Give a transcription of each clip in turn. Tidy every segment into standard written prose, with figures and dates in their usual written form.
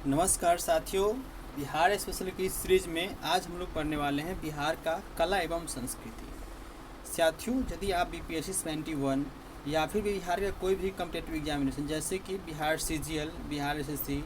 नमस्कार साथियों, बिहार स्पेशल की सीरीज में आज हम लोग पढ़ने वाले हैं बिहार का कला एवं संस्कृति। साथियों, यदि आप बीपीएससी 71 या फिर बिहार का कोई भी कॉम्पिटिटिव एग्जामिनेशन जैसे कि बिहार सीजीएल, बिहार एसएससी,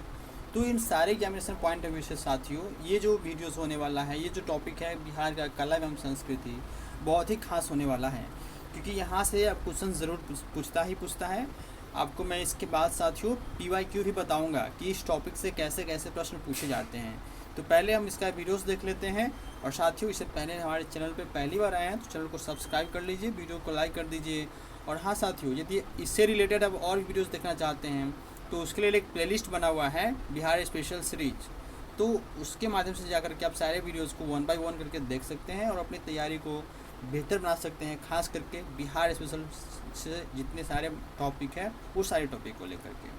तो इन सारे एग्जामिनेशन पॉइंट ऑफ व्यू से साथियों ये जो वीडियोस होने वाला है, ये जो टॉपिक है बिहार का कला एवं संस्कृति, बहुत ही खास होने वाला है, क्योंकि यहाँ से आप क्वेश्चन ज़रूर पूछता है। आपको मैं इसके बाद साथियों PYQ भी बताऊंगा कि इस टॉपिक से कैसे कैसे प्रश्न पूछे जाते हैं। तो पहले हम इसका वीडियोस देख लेते हैं। और साथियों, इससे पहले हमारे चैनल पे पहली बार आए हैं तो चैनल को सब्सक्राइब कर लीजिए, वीडियो को लाइक कर दीजिए। और हाँ साथियों, यदि इससे रिलेटेड अब और वीडियोस देखना चाहते हैं तो उसके लिए एक प्लेलिस्ट बना हुआ है बिहार स्पेशल सीरीज, तो उसके माध्यम से जाकर के आप सारे वीडियोज़ को 1 बाय 1 करके देख सकते हैं और अपनी तैयारी को बेहतर बना सकते हैं, खास करके बिहार स्पेशल से जितने सारे टॉपिक हैं वो सारे टॉपिक को लेकर के।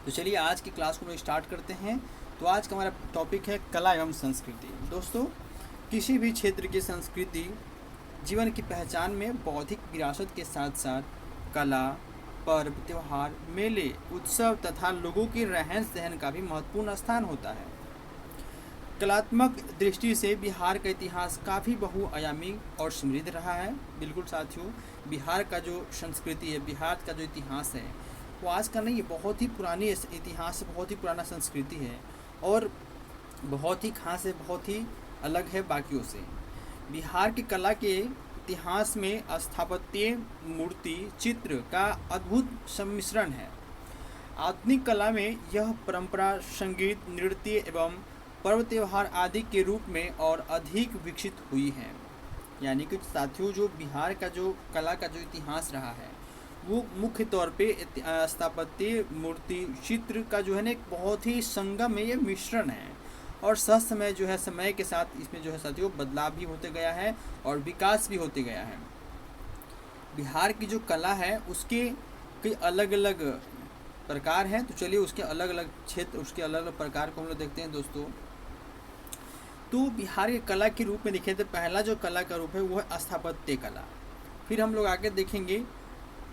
तो चलिए आज की क्लास को हम स्टार्ट करते हैं। तो आज का हमारा टॉपिक है कला एवं संस्कृति। दोस्तों, किसी भी क्षेत्र की संस्कृति जीवन की पहचान में बौद्धिक विरासत के साथ साथ कला, पर्व, त्यौहार, मेले, उत्सव तथा लोगों के रहन सहन का भी महत्वपूर्ण स्थान होता है। कलात्मक दृष्टि से बिहार का इतिहास काफ़ी बहुआयामी और समृद्ध रहा है। बिल्कुल साथियों, बिहार का जो संस्कृति है, बिहार का जो इतिहास है, वो आज का नहीं, ये बहुत ही पुरानी इतिहास है, बहुत ही पुराना संस्कृति है और बहुत ही खास है, बहुत ही अलग है बाकियों से। बिहार की कला के इतिहास में स्थापत्य, मूर्ति, चित्र का अद्भुत सम्मिश्रण है। आधुनिक कला में यह परंपरा संगीत, नृत्य एवं पर्व त्यौहार आदि के रूप में और अधिक विकसित हुई है। यानी कि साथियों, जो बिहार का जो कला का जो इतिहास रहा है वो मुख्य तौर पे स्थापत्य, मूर्ति, चित्र का जो है ना एक बहुत ही संगम में ये मिश्रण है। और समय जो है, समय के साथ इसमें जो है साथियों बदलाव भी होते गया है और विकास भी होते गया है। बिहार की जो कला है उसके कई अलग अलग प्रकार हैं। तो चलिए उसके अलग अलग क्षेत्र, उसके अलग अलग प्रकार को हम लोग देखते हैं दोस्तों। तो बिहार की कला के रूप में देखें तो पहला जो कला का रूप है वो है स्थापत्य कला। फिर हम लोग आगे देखेंगे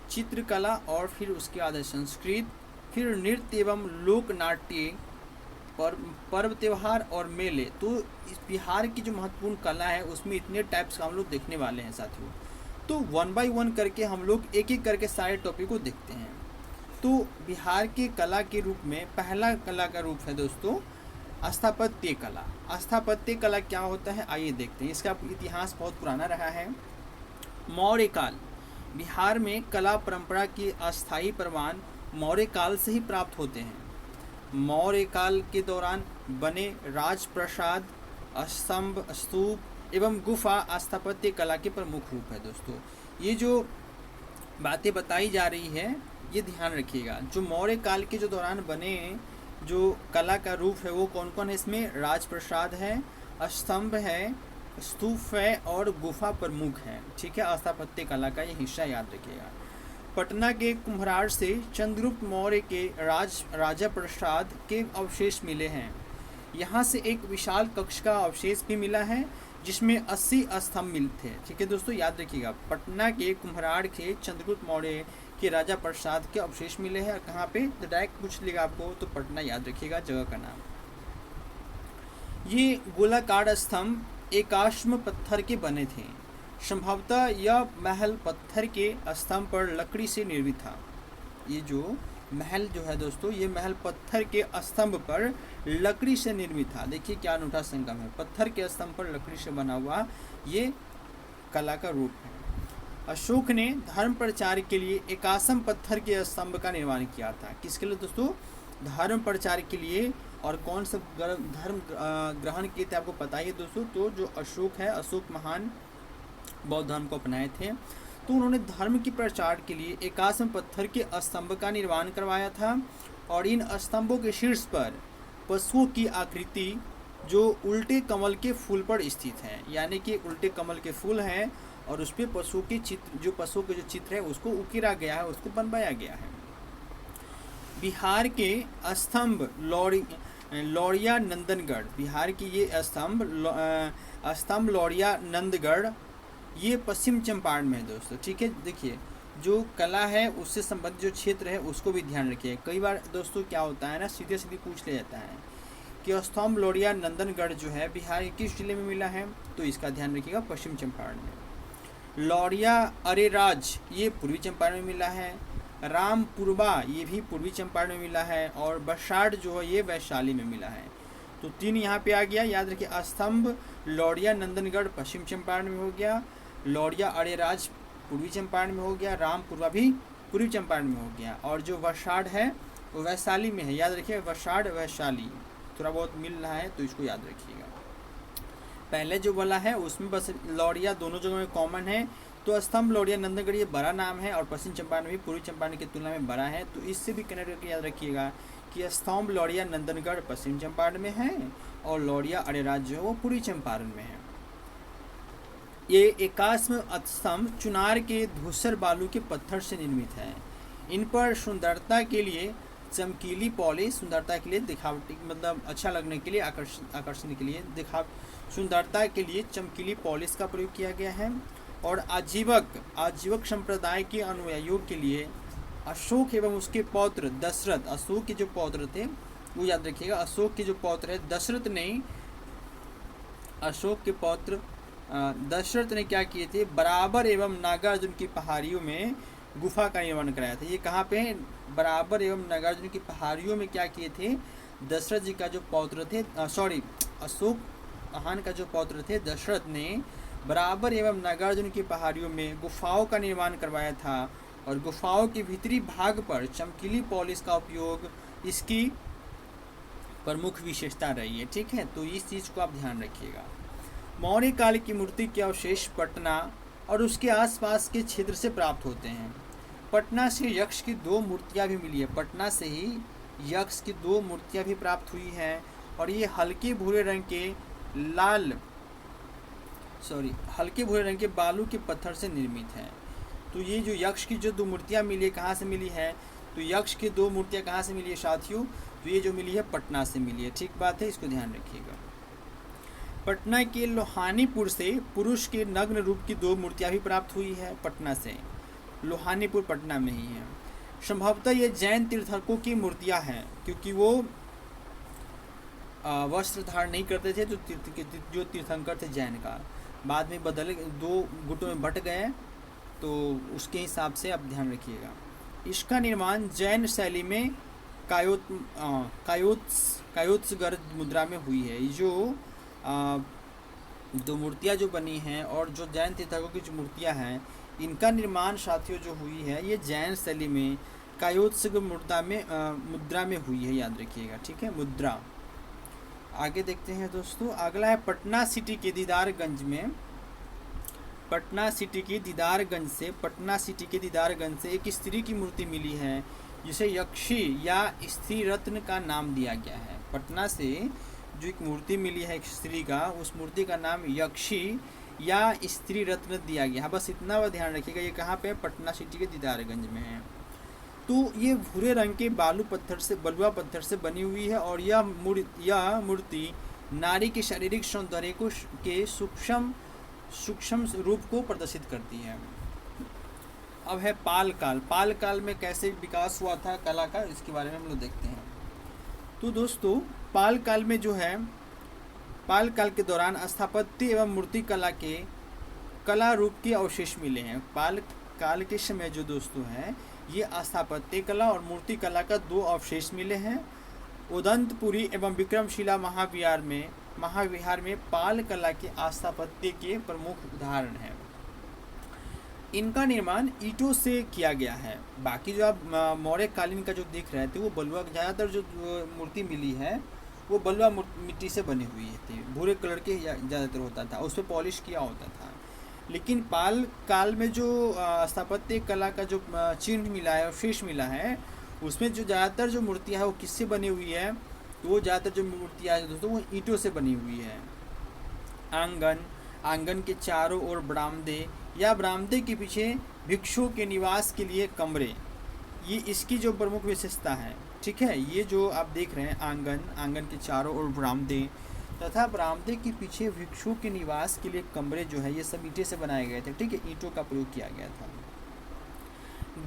चित्रकला और फिर उसके बाद है संस्कृत, फिर नृत्य एवं लोक नाट्य, पर्व त्यौहार और मेले। तो इस बिहार की जो महत्वपूर्ण कला है उसमें इतने टाइप्स का हम लोग देखने वाले हैं साथियों। तो 1 बाय 1 करके हम लोग एक एक करके सारे टॉपिक को देखते हैं। तो बिहार के कला के रूप में पहला कला का रूप है दोस्तों स्थापत्य कला। स्थापत्य कला क्या होता है आइए देखते हैं। इसका इतिहास बहुत पुराना रहा है। मौर्य काल, बिहार में कला परंपरा की अस्थायी प्रमाण मौर्य काल से ही प्राप्त होते हैं। मौर्य काल के दौरान बने राजप्रसाद, स्तंभ, स्तूप एवं गुफा स्थापत्य कला के प्रमुख रूप है दोस्तों। ये जो बातें बताई जा रही है ये ध्यान रखिएगा। जो मौर्य काल के जो दौरान बने जो कला का रूप है वो कौन कौन है, इसमें राजप्रसाद है, स्तंभ है, स्तूप है और गुफा प्रमुख है। ठीक है, स्थापत्य कला का ये हिस्सा याद रखिएगा। पटना के कुम्भरार से चंद्रगुप्त मौर्य के राजा प्रसाद के अवशेष मिले हैं। यहाँ से एक विशाल कक्ष का अवशेष भी मिला है जिसमें 80 स्तंभ मिले थे। ठीक है दोस्तों, याद रखिएगा। पटना के कुम्भरार के चंद्रगुप्त मौर्य के राजा प्रसाद के अवशेष मिले हैं। कहाँ पे, तो डायरेक्ट पूछ लेगा आपको तो पटना याद रखिएगा जगह का नाम। ये गोलाकार स्तंभ एकाश्म पत्थर के बने थे। संभवतः यह महल पत्थर के स्तंभ पर लकड़ी से निर्मित था। ये जो महल जो है दोस्तों, ये महल पत्थर के स्तंभ पर लकड़ी से निर्मित था। देखिए क्या अनूठा संगम है, पत्थर के स्तंभ पर लकड़ी से बना हुआ ये कला का रूप है। अशोक ने धर्म प्रचार के लिए एकाश्म पत्थर के स्तंभ का निर्माण किया था। किसके लिए दोस्तों, धर्म प्रचार के लिए। और कौन सा धर्म ग्रहण किए थे आपको पता ही है दोस्तों। तो जो अशोक है, अशोक महान बौद्ध धर्म को अपनाए थे, तो उन्होंने धर्म के प्रचार के लिए एकाश्म पत्थर के स्तंभ का निर्माण करवाया था। और इन स्तंभों के शीर्ष पर पशुओं की आकृति जो उल्टे कमल के फूल पर स्थित है, यानी कि उल्टे कमल के फूल हैं और उस पर पशु के चित्र, जो पशु के जो चित्र है उसको उकेरा गया है, उसको बनवाया गया है। बिहार के स्तंभ लौरिया नंदनगढ़, बिहार की ये स्तंभ लौरिया नंदगढ़, ये पश्चिम चंपारण में है दोस्तों। ठीक है, देखिए जो कला है उससे संबंधित जो क्षेत्र है उसको भी ध्यान रखिए। कई बार दोस्तों क्या होता है ना, सीधे सीधे पूछ लिया जाता है कि स्तंभ लौरिया नंदनगढ़ जो है बिहार के किस जिले में मिला है, तो इसका ध्यान रखिएगा पश्चिम चंपारण में। लौरिया अरेराज ये पूर्वी चंपारण में मिला है। रामपुरबा ये भी पूर्वी चंपारण में मिला है। और बसाड़ जो है ये वैशाली में मिला है। तो 3 यहाँ पे आ गया, याद रखिए। स्तंभ लौरिया नंदनगढ़ पश्चिम चंपारण में हो गया, लौरिया अरेराज पूर्वी चंपारण में हो गया, रामपुरबा भी पूर्वी चंपारण में हो गया, और जो वसाड़ है वो वैशाली में है। याद रखिए वसाड़ वैशाली, थोड़ा बहुत मिल रहा है तो इसको याद रखिएगा। पहले जो बोला है उसमें बस लौरिया दोनों जगह में कॉमन है, तो स्तंभ लौरिया नंदनगढ़ ये बड़ा नाम है और पश्चिम चंपारण भी पूर्वी चंपारण की तुलना में बड़ा है। तो इससे भी कनेक्ट करके याद रखिएगा कि स्तंभ लौरिया नंदनगढ़ पश्चिम चंपारण में है और लौरिया अरेराज जो है वो पूर्वी चंपारण में है। ये 81वां स्तंभ चुनार के धूसर बालू के पत्थर से निर्मित है। इन पर सुंदरता के लिए चमकीली पॉलिश, सुंदरता के लिए दिखावटी मतलब अच्छा लगने के लिए, आकर्षण के लिए, सुंदरता के लिए चमकीली पॉलिश का प्रयोग किया गया है। और आजीवक संप्रदाय के अनुयायियों के लिए अशोक एवं उसके पौत्र दशरथ, अशोक के जो पौत्र थे वो याद रखिएगा, अशोक के जो पौत्र है दशरथ ने, अशोक के पौत्र दशरथ ने क्या किए थे, बराबर एवं नागार्जुन की पहाड़ियों में गुफा का निर्माण कराया था। ये कहाँ पे है, बराबर एवं नागार्जुन की पहाड़ियों में क्या किए थे, दशरथ जी का जो पौत्र थे, अशोक महान का जो पौत्र थे दशरथ ने बराबर एवं नागार्जुन की पहाड़ियों में गुफाओं का निर्माण करवाया था। और गुफाओं के भीतरी भाग पर चमकीली पॉलिश का उपयोग इसकी प्रमुख विशेषता रही है। ठीक है, तो इस चीज़ को आप ध्यान रखिएगा। मौर्य काल की मूर्ति के अवशेष पटना और उसके आसपास के क्षेत्र से प्राप्त होते हैं। पटना से यक्ष की 2 मूर्तियाँ भी मिली है, पटना से ही यक्ष की 2 मूर्तियाँ भी प्राप्त हुई हैं। और ये हल्के भूरे रंग के बालू के पत्थर से निर्मित है। तो ये जो यक्ष की जो 2 मूर्तियाँ मिली है कहाँ से मिली है, तो यक्ष की 2 मूर्तियाँ कहाँ से मिली है साथियों, तो ये जो मिली है पटना से मिली है। ठीक बात है, इसको ध्यान रखिएगा। पटना के लोहानीपुर से पुरुष के नग्न रूप की 2 मूर्तियाँ भी प्राप्त हुई है, पटना से, लोहानीपुर पटना में ही है। संभवतः ये जैन तीर्थंकरों की मूर्तियाँ हैं, क्योंकि वो वस्त्र धारण नहीं करते थे, तो जो तीर्थंकर थे जैन का, बाद में बदले 2 गुटों में बट गए, तो उसके हिसाब से आप ध्यान रखिएगा। इसका निर्माण जैन शैली में कायोत्सगर मुद्रा में हुई है। जो 2 मूर्तियाँ जो बनी हैं और जो जैन तीर्थंकरों की जो मूर्तियाँ हैं, इनका निर्माण साथियों जो हुई है ये जैन शैली में कायोत्सगर मुद्रा में हुई है, याद रखिएगा। ठीक है, मुद्रा। आगे देखते हैं दोस्तों, अगला है पटना सिटी के दीदारगंज में, पटना सिटी के दीदारगंज से एक स्त्री की मूर्ति मिली है जिसे यक्षी या स्त्री रत्न का नाम दिया गया है। पटना से जो एक मूर्ति मिली है एक स्त्री का, उस मूर्ति का नाम यक्षी या स्त्री रत्न दिया गया है। बस इतना वह ध्यान रखिएगा। ये कहाँ पे, पटना सिटी के दीदारगंज में है। तो ये भूरे रंग के बलुआ पत्थर से बनी हुई है और यह मूर्ति नारी के शारीरिक सौंदर्य के सूक्ष्म रूप को प्रदर्शित करती है। अब है पाल काल में कैसे विकास हुआ था कला का, इसके बारे में हम लोग देखते हैं। तो दोस्तों पाल काल में जो है, पाल काल के दौरान स्थापत्य एवं मूर्ति कला रूप के अवशेष मिले हैं। पाल काल के समय जो दोस्तों है ये स्थापत्य कला और मूर्ति कला का 2 अवशेष मिले हैं। उदंतपुरी एवं विक्रमशिला महाविहार में पाल कला के स्थापत्य के प्रमुख उदाहरण हैं। इनका निर्माण ईंटों से किया गया है। बाकी जो आप मौर्य कालीन का जो देख रहे थे वो बलुआ, ज़्यादातर जो मूर्ति मिली है वो बलुआ मिट्टी से बनी हुई थी, भूरे कलर के ज़्यादातर होता था, उस पर पॉलिश किया होता था। लेकिन पाल काल में जो स्थापत्य कला का जो चिन्ह मिला है, अवशेष मिला है, उसमें जो ज़्यादातर जो मूर्तियाँ है वो किससे बनी हुई है, तो वो ज़्यादातर जो मूर्तियाँ है दोस्तों वो ईंटों से बनी हुई है। आंगन के चारों ओर बरामदे या बरामदे के पीछे भिक्षुओं के निवास के लिए कमरे, ये इसकी जो प्रमुख विशेषता है। ठीक है, ये जो आप देख रहे हैं आंगन के चारों ओर बरामदे तथा बरामदे के पीछे भिक्षुओं के निवास के लिए कमरे जो है ये सब ईंटे से बनाए गए थे। ठीक है, ईंटों का प्रयोग किया गया था।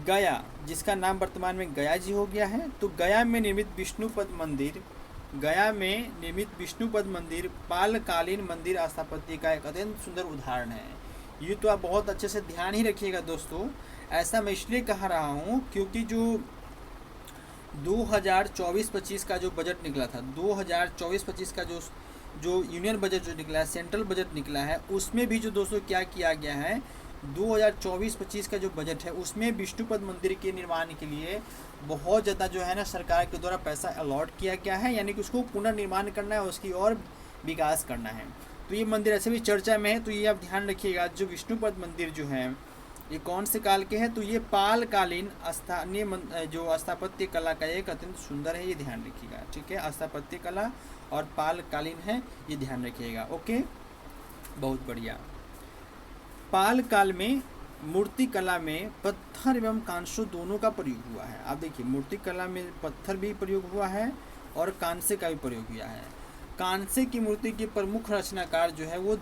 गया, जिसका नाम वर्तमान में गया जी हो गया है। तो गया में निर्मित विष्णुपद मंदिर, गया में निर्मित विष्णुपद मंदिर पालकालीन मंदिर स्थापत्य का एक अत्यंत सुंदर उदाहरण है। ये तो आप बहुत अच्छे से ध्यान ही रखिएगा दोस्तों। ऐसा मैं इसलिए कह रहा हूँ क्योंकि जो 2024-25 का जो बजट निकला था, 2024-25 का जो यूनियन बजट जो निकला है, सेंट्रल बजट निकला है, उसमें भी जो दोस्तों क्या किया गया है, 2024-25 का जो बजट है उसमें विष्णुपद मंदिर के निर्माण के लिए बहुत ज़्यादा जो है ना सरकार के द्वारा पैसा अलॉट किया गया है, यानी कि उसको पुनर्निर्माण करना है, उसकी और विकास करना है। तो ये मंदिर ऐसे भी चर्चा में है, तो ये आप ध्यान रखिएगा। जो विष्णुपद मंदिर जो है ये कौन से काल के हैं, तो ये पालकालीन स्थानीय जो स्थापत्य कला का एक अत्यंत सुंदर है, ये ध्यान रखिएगा। ठीक है, स्थापत्य कला और पालकालीन है, ये ध्यान रखिएगा। ओके, बहुत बढ़िया। पाल काल में मूर्ति कला में पत्थर एवं कांस्य दोनों का प्रयोग हुआ है। आप देखिए, मूर्ति कला में पत्थर भी प्रयोग हुआ है और कांस्य का भी प्रयोग हुआ है। कांस्य की मूर्ति के प्रमुख रचनाकार जो है वो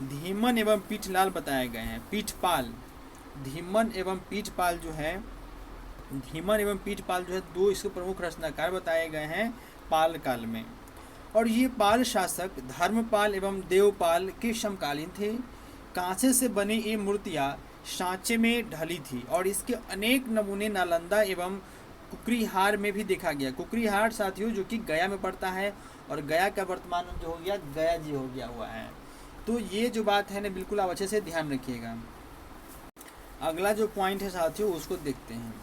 धीमन एवं पीठलाल बताए गए हैं। पीठपाल, धीमन एवं पीठपाल जो है, धीमन एवं पीठपाल जो है दो इसके प्रमुख रचनाकार बताए गए हैं पाल काल में। और ये पाल शासक धर्मपाल एवं देवपाल के समकालीन थे। कांसे से बनी ये मूर्तियाँ सांचे में ढली थी और इसके अनेक नमूने नालंदा एवं कुकरीहार में भी देखा गया। कुकरीहार साथियों जो कि गया में पड़ता है और गया का वर्तमान जो हो गया गया जी हो गया हुआ है। तो ये जो बात है ना बिल्कुल आप अच्छे से ध्यान रखिएगा। अगला जो पॉइंट है साथियों उसको देखते हैं।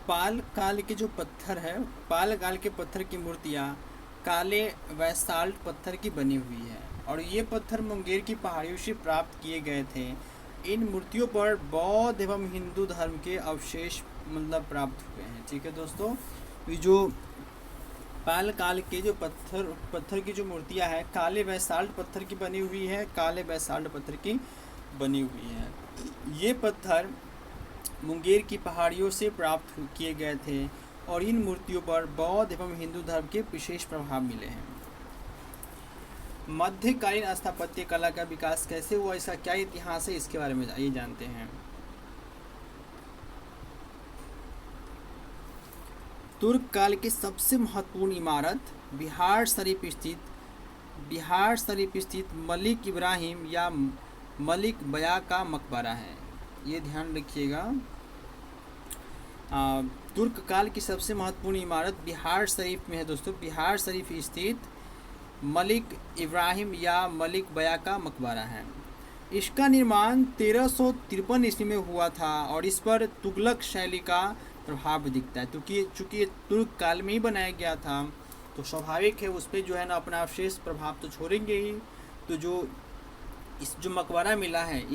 पाल काल के जो पत्थर है, पाल काल के पत्थर की मूर्तियाँ काले बैसाल्ट पत्थर की बनी हुई है और ये पत्थर मुंगेर की पहाड़ियों से प्राप्त किए गए थे। इन मूर्तियों पर बौद्ध एवं हिंदू धर्म के अवशेष प्राप्त हुए हैं। ठीक है दोस्तों, ये जो पाल काल के जो पत्थर की जो मूर्तियाँ हैं काले बैसाल्ट पत्थर की बनी हुई है, काले बैसाल्ट पत्थर की बनी हुई है। ये पत्थर मुंगेर की पहाड़ियों से प्राप्त किए गए थे और इन मूर्तियों पर बौद्ध एवं हिंदू धर्म के विशेष प्रभाव मिले हैं। मध्यकालीन स्थापत्य कला का विकास कैसे हुआ, इसका क्या इतिहास है, इसके बारे में ये जानते हैं। तुर्क काल की सबसे महत्वपूर्ण इमारत बिहार शरीफ स्थित मलिक इब्राहिम या मलिक बया का मकबरा है। ये ध्यान रखिएगा। तुर्क काल की सबसे महत्वपूर्ण इमारत बिहार शरीफ में है दोस्तों। बिहार शरीफ स्थित मलिक इब्राहिम या मलिक बया का मकबरा है। इसका निर्माण 1353 ईस्वी में हुआ था और इस पर तुगलक शैली का प्रभाव दिखता है। चूँकि तुर्क काल में ही बनाया गया था तो स्वाभाविक है उस पर जो है ना अपना अवशेष प्रभाव तो छोड़ेंगे ही। तो जो मकबरा मिला है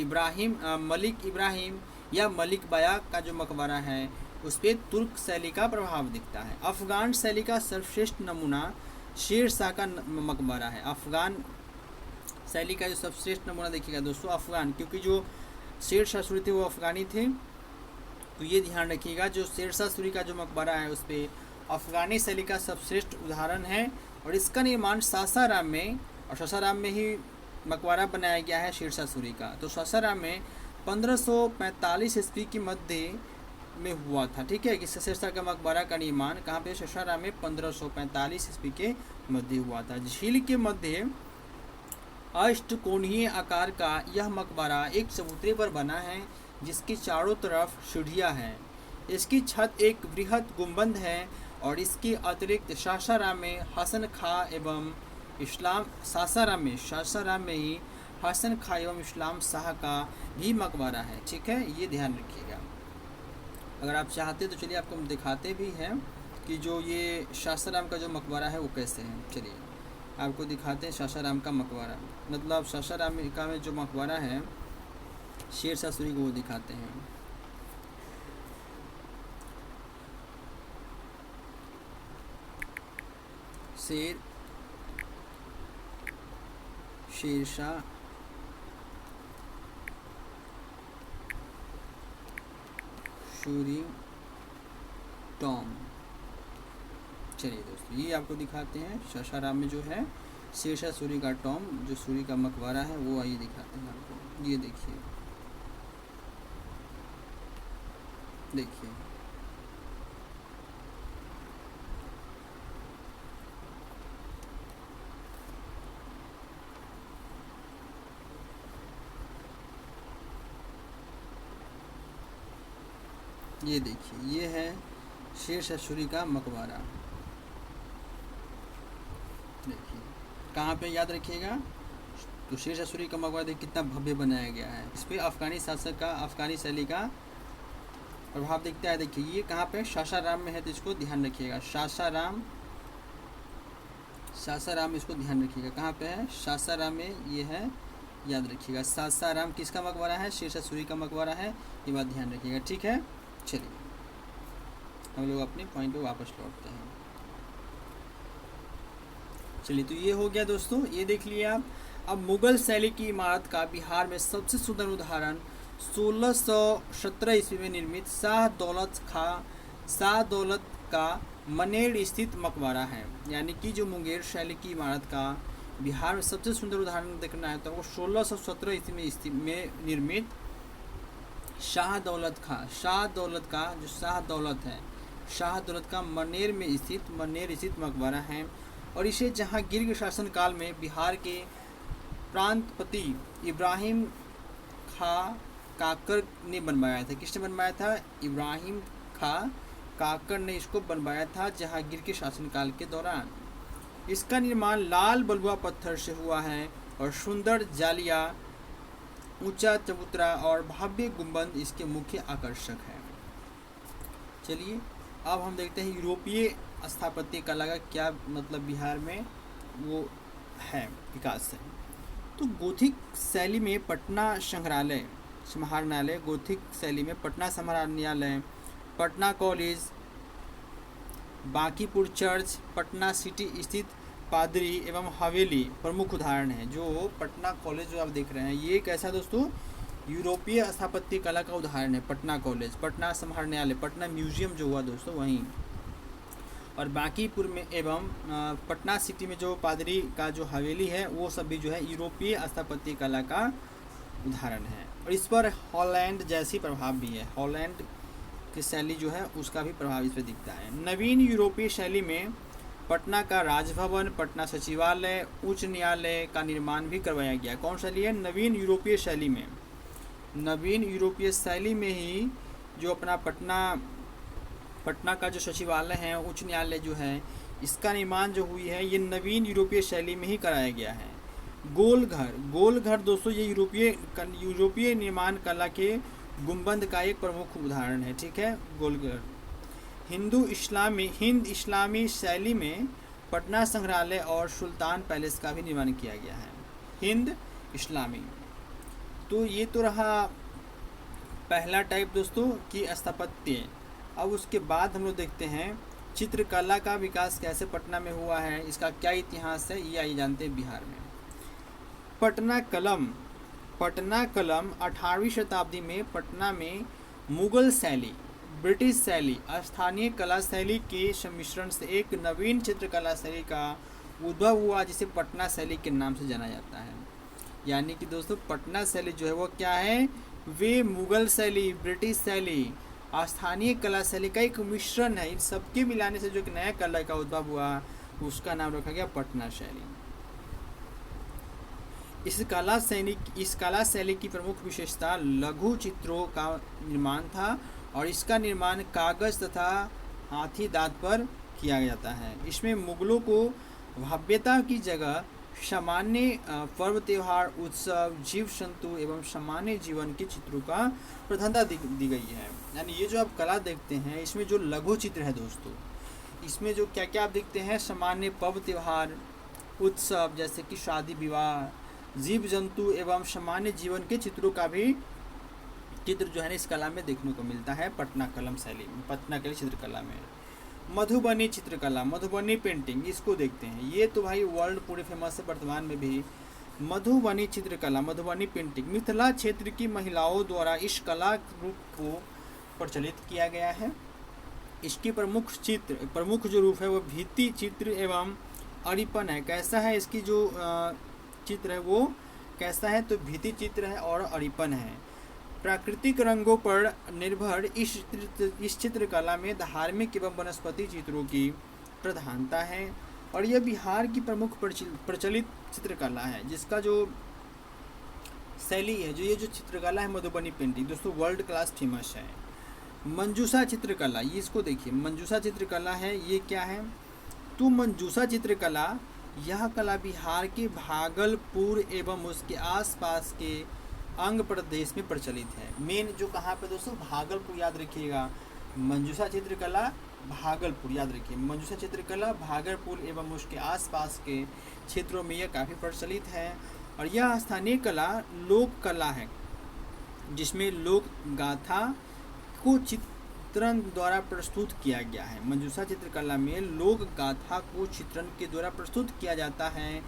मलिक इब्राहिम या मलिक बया का जो मकबरा है उस पर तुर्क शैली का प्रभाव दिखता है। अफ़गान शैली का सर्वश्रेष्ठ नमूना शेर शाह का मकबरा है। अफ़गान शैली का जो सर्वश्रेष्ठ नमूना देखिएगा दोस्तों अफ़गान, क्योंकि जो शेर शाह सूरी थे वो अफ़गानी थे। तो ये ध्यान रखिएगा, जो शेर शाह सूरी का जो मकबरा है उस पर अफ़गानी शैली का सर्वश्रेष्ठ उदाहरण है और इसका निर्माण सासाराम में, और सासाराम में ही मकबरा बनाया गया है शेर शाह सूरी का। तो सासाराम में 1545 ईस्वी की मध्य में हुआ था। ठीक है, कि शेर शाह का मकबरा का निर्माण कहाँ पे, सासाराम में 1545 ईस्वी के मध्य हुआ था। झील के मध्य अष्टकोणीय आकार का यह मकबरा एक चबूतरे पर बना है जिसकी चारों तरफ सीढ़ियाँ हैं। इसकी छत एक बृहद गुंबद है और इसके अतिरिक्त सासाराम में हसन खां एवं सासाराम में ही हसन खां एवं इस्लाम शाह का भी मकबरा है। ठीक है, ये ध्यान रखिएगा। अगर आप चाहते तो चलिए आपको हम दिखाते भी हैं कि जो ये सासाराम का जो मकबरा है वो कैसे है। चलिए आपको दिखाते हैं सासाराम का मकबरा, मतलब सासाराम का में जो मकबरा है शेर शाह सूरी को वो दिखाते हैं। शेर शाह सूरी टॉम चलिए दोस्तों, ये आपको दिखाते हैं सासाराम में जो है शेरशाह सूरी का टॉम, जो सूरी का मकबरा है, वो आइए दिखाते हैं आपको। ये देखिए, देखिए ये देखिए, ये है शेरशाह सूरी का मकबरा। देखिए कहाँ पे, याद रखिएगा, तो शेरशाह सूरी का मकबरा देखिए कितना भव्य बनाया गया है। इस पर अफ़गानी शासक का, अफ़गानी शैली का प्रभाव दिखता है। देखिए ये कहाँ पे, सासाराम में है, तो इसको ध्यान रखिएगा। सासाराम, सासाराम, इसको ध्यान रखिएगा कहाँ पे है, सासाराम में ये है, याद रखिएगा। सासाराम किसका मकबरा है, शेरशाह सूरी का मकबरा है, ये बात ध्यान रखिएगा, ठीक है। चलिए हम लोग अपने पॉइंट पे वापस लौटते हैं। चलिए, तो ये हो गया दोस्तों, ये देख लिए आप। अब मुगल शैली की इमारत का बिहार में सबसे सुंदर उदाहरण 1617 ईस्वी में निर्मित शाह दौलत का मनेर स्थित मकबरा है। यानी कि जो मुंगेर शैली की इमारत का बिहार में सबसे सुंदर उदाहरण देखना है तो वो 1617 ईस्वी में निर्मित शाह दौलत का जो शाह दौलत है, शाह दौलत का मनेर स्थित मकबरा है। और इसे जहांगीर शासन काल में बिहार के प्रांतपति इब्राहिम खां काकर ने बनवाया था। किसने बनवाया था, इब्राहिम खां काकर ने इसको बनवाया था जहांगीर के शासनकाल के दौरान। इसका निर्माण लाल बलुआ पत्थर से हुआ है और सुंदर जालिया, ऊंचा चबूतरा और भव्य गुंबद इसके मुख्य आकर्षक है। चलिए अब हम देखते हैं यूरोपीय स्थापत्य कला का क्या मतलब बिहार में वो है, विकास है। तो गोथिक शैली में पटना समाहरणालय, गोथिक शैली में पटना समाहरणालय, Patna college, Bankipur church, Patna city स्थित पादरी एवं हवेली प्रमुख उदाहरण हैं। जो पटना कॉलेज जो आप देख रहे हैं, ये एक ऐसा दोस्तों यूरोपीय स्थापत्य कला का उदाहरण है। पटना कॉलेज, पटना समाहरणालय, पटना म्यूजियम जो हुआ दोस्तों वहीं, और बांकीपुर में एवं पटना सिटी में जो पादरी का जो हवेली है, वो सब भी जो है यूरोपीय स्थापत्य कला का उदाहरण है। और इस पर हॉलैंड जैसी प्रभाव भी है, हॉलैंड की शैली जो है उसका भी प्रभाव इस पर दिखता है। नवीन यूरोपीय शैली में पटना का राजभवन, पटना सचिवालय, उच्च न्यायालय का निर्माण भी करवाया गया। कौन शैली है, नवीन यूरोपीय शैली में। नवीन यूरोपीय शैली में ही जो अपना पटना का जो सचिवालय है, उच्च न्यायालय जो है, इसका निर्माण जो हुई है ये नवीन यूरोपीय शैली में ही कराया गया है। गोलघर दोस्तों ये यूरोपीय निर्माण कला के गुंबद का एक प्रमुख उदाहरण है, ठीक है, गोलघर। हिंद इस्लामी शैली में पटना संग्रहालय और सुल्तान पैलेस का भी निर्माण किया गया है। हिंद इस्लामी, तो ये तो रहा पहला टाइप दोस्तों की स्थापत्य। अब उसके बाद हम लोग देखते हैं चित्रकला का विकास कैसे पटना में हुआ है, इसका क्या इतिहास है, ये आइए जानते हैं बिहार में। पटना कलम 18वीं शताब्दी में पटना में मुगल शैली, ब्रिटिश शैली, स्थानीय कला शैली के सम्मिश्रण से एक नवीन चित्रकला शैली का उद्भव हुआ, जिसे पटना शैली के नाम से जाना जाता है। यानी कि दोस्तों पटना शैली जो है वो क्या है, वे मुगल शैली, ब्रिटिश शैली, स्थानीय कला शैली का एक मिश्रण है। इन सबके मिलाने से जो एक नया कला का उद्भव हुआ उसका नाम रखा गया पटना शैली। इस कला शैली की प्रमुख विशेषता लघु चित्रों का निर्माण था और इसका निर्माण कागज तथा हाथी दांत पर किया जाता है। इसमें मुगलों को भव्यता की जगह सामान्य पर्व त्योहार, उत्सव, जीव जंतु एवं सामान्य जीवन के चित्रों का प्रधानता दी गई है। यानी ये जो आप कला देखते हैं इसमें जो लघु चित्र है दोस्तों, इसमें जो क्या क्या आप देखते हैं, सामान्य पर्व त्योहार, उत्सव जैसे कि शादी विवाह, जीव जंतु एवं सामान्य जीवन के चित्रों का भी चित्र जो है ना इस कला में देखने को मिलता है पटना कलम शैली में, पटना के चित्रकला में। मधुबनी चित्रकला, मधुबनी पेंटिंग, इसको देखते हैं। ये तो भाई वर्ल्ड पूरे फेमस है वर्तमान में भी। मधुबनी चित्रकला, मधुबनी पेंटिंग मिथिला क्षेत्र की महिलाओं द्वारा इस कला रूप को प्रचलित किया गया है। इसकी प्रमुख जो रूप है वो भित्ति चित्र एवं अड़िपन है। कैसा है इसकी जो चित्र है वो कैसा है, तो भित्ति चित्र है और अड़िपन है। प्राकृतिक रंगों पर निर्भर इस चित्रकला में धार्मिक एवं वनस्पति चित्रों की प्रधानता है और यह बिहार की प्रमुख प्रचलित चित्रकला है, जिसका जो शैली है, जो ये जो चित्रकला है मधुबनी पेंटिंग दोस्तों वर्ल्ड क्लास फेमस है। मंजूषा चित्रकला, ये इसको देखिए, मंजूषा चित्रकला है, ये क्या है, तो मंजूषा चित्रकला यह कला बिहार के भागलपुर एवं उसके आसपास के अंग प्रदेश में प्रचलित है। मेन जो कहाँ पे दोस्तों, भागलपुर, याद रखिएगा। मंजूषा चित्रकला भागलपुर, याद रखिए, मंजूषा चित्रकला भागलपुर एवं उसके आसपास के क्षेत्रों में यह काफ़ी प्रचलित है। और यह स्थानीय कला लोक कला है, जिसमें लोक गाथा को चित्रण द्वारा प्रस्तुत किया गया है। मंजूषा चित्रकला में लोक गाथा को चित्रण के द्वारा प्रस्तुत किया जाता है,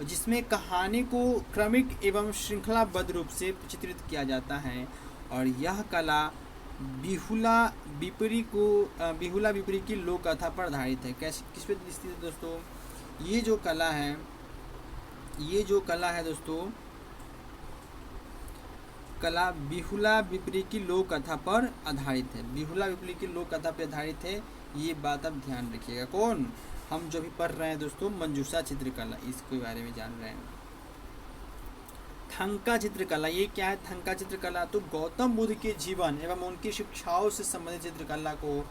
जिसमें कहानी को क्रमिक एवं श्रृंखलाबद्ध रूप से चित्रित किया जाता है। और यह कला बिहुला विपरी की लोक कथा पर आधारित है। कैसे, किस पे स्थित है दोस्तों, ये जो कला है दोस्तों, कला बिहुला विपरी की लोक कथा पर आधारित है। बिहुला विपरी की लोक कथा पर आधारित है, ये बात आप ध्यान रखिएगा। कौन, हम जो भी पढ़ रहे हैं दोस्तों मंजूषा चित्रकला, इसके बारे में जान रहे हैं। थंका चित्रकला, ये क्या है थंका चित्रकला, तो गौतम बुद्ध के जीवन एवं उनकी शिक्षाओं से संबंधित चित्रकला को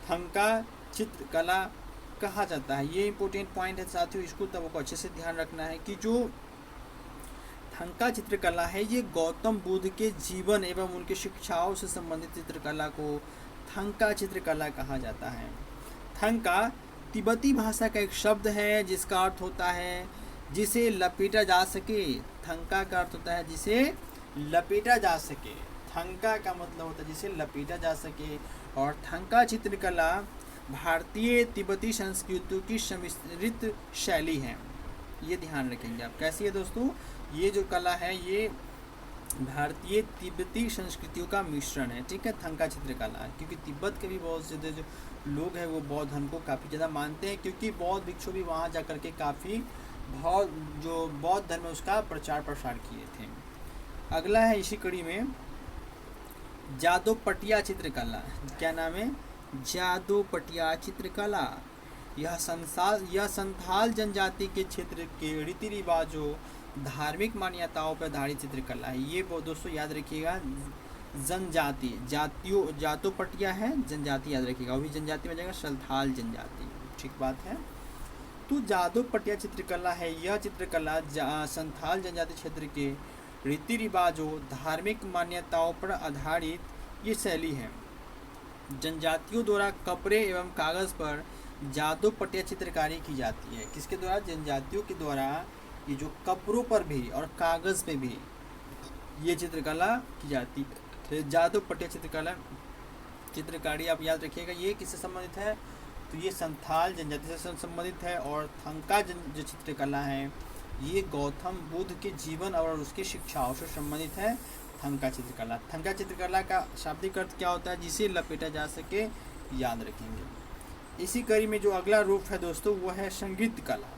थंका चित्रकला कहा जाता है। ये इंपॉर्टेंट पॉइंट है साथियों, इसको तब को अच्छे से ध्यान रखना है कि जो थंका चित्रकला है ये गौतम बुद्ध के जीवन एवं उनकी शिक्षाओं से संबंधित चित्रकला को थंका चित्रकला कहा जाता है। थंका तिब्बती भाषा का एक शब्द है जिसका अर्थ होता है जिसे लपेटा जा सके। थंका का अर्थ होता है जिसे लपेटा जा सके। थंका का मतलब होता है जिसे लपेटा जा सके। और थंका चित्रकला भारतीय तिब्बती संस्कृतियों की सम्मिश्रित शैली है, ये ध्यान रखेंगे आप। कैसी है दोस्तों, ये जो कला है ये भारतीय तिब्बती संस्कृतियों का मिश्रण है, ठीक है, थंका चित्रकला। क्योंकि तिब्बत के भी बहुत ज़्यादा जो लोग हैं वो बौद्ध धर्म को काफ़ी ज़्यादा मानते हैं, क्योंकि बौद्ध भिक्षु भी वहाँ जा कर के काफ़ी जो बौद्ध धर्म है उसका प्रचार प्रसार किए थे। अगला है इसी कड़ी में जादोपटिया चित्रकला। क्या नाम है, जादोपटिया चित्रकला। यह संथाल जनजाति के क्षेत्र के रीति रिवाजों धार्मिक मान्यताओं पर आधारित चित्रकला है। ये दोस्तों याद रखिएगा, जनजाति जातोपटिया है, जनजाति याद रखिएगा, वही जनजाति में जाएगा संथाल जनजाति, ठीक बात है। तो जादोपटिया चित्रकला है, यह चित्रकला संथाल जनजाति क्षेत्र के रीति रिवाजों धार्मिक मान्यताओं पर आधारित ये शैली है। जनजातियों द्वारा कपड़े एवं कागज़ पर जादोपटिया चित्रकारी की जाती है। किसके द्वारा, जनजातियों के द्वारा ये जो कपड़ों पर भी और कागज़ पे भी ये चित्रकला की जाती है। जादोपटिया चित्रकारी आप याद रखिएगा, ये किससे संबंधित है, तो ये संथाल जनजाति से संबंधित है। और थंका जो चित्रकला है ये गौतम बुद्ध के जीवन और उसकी शिक्षाओं से संबंधित है। थंका चित्रकला, थंका चित्रकला का शाब्दिक अर्थ क्या होता है, जिसे लपेटा जा सके, याद रखेंगे। इसी कड़ी में जो अगला रूप है दोस्तों वो है संगीत कला।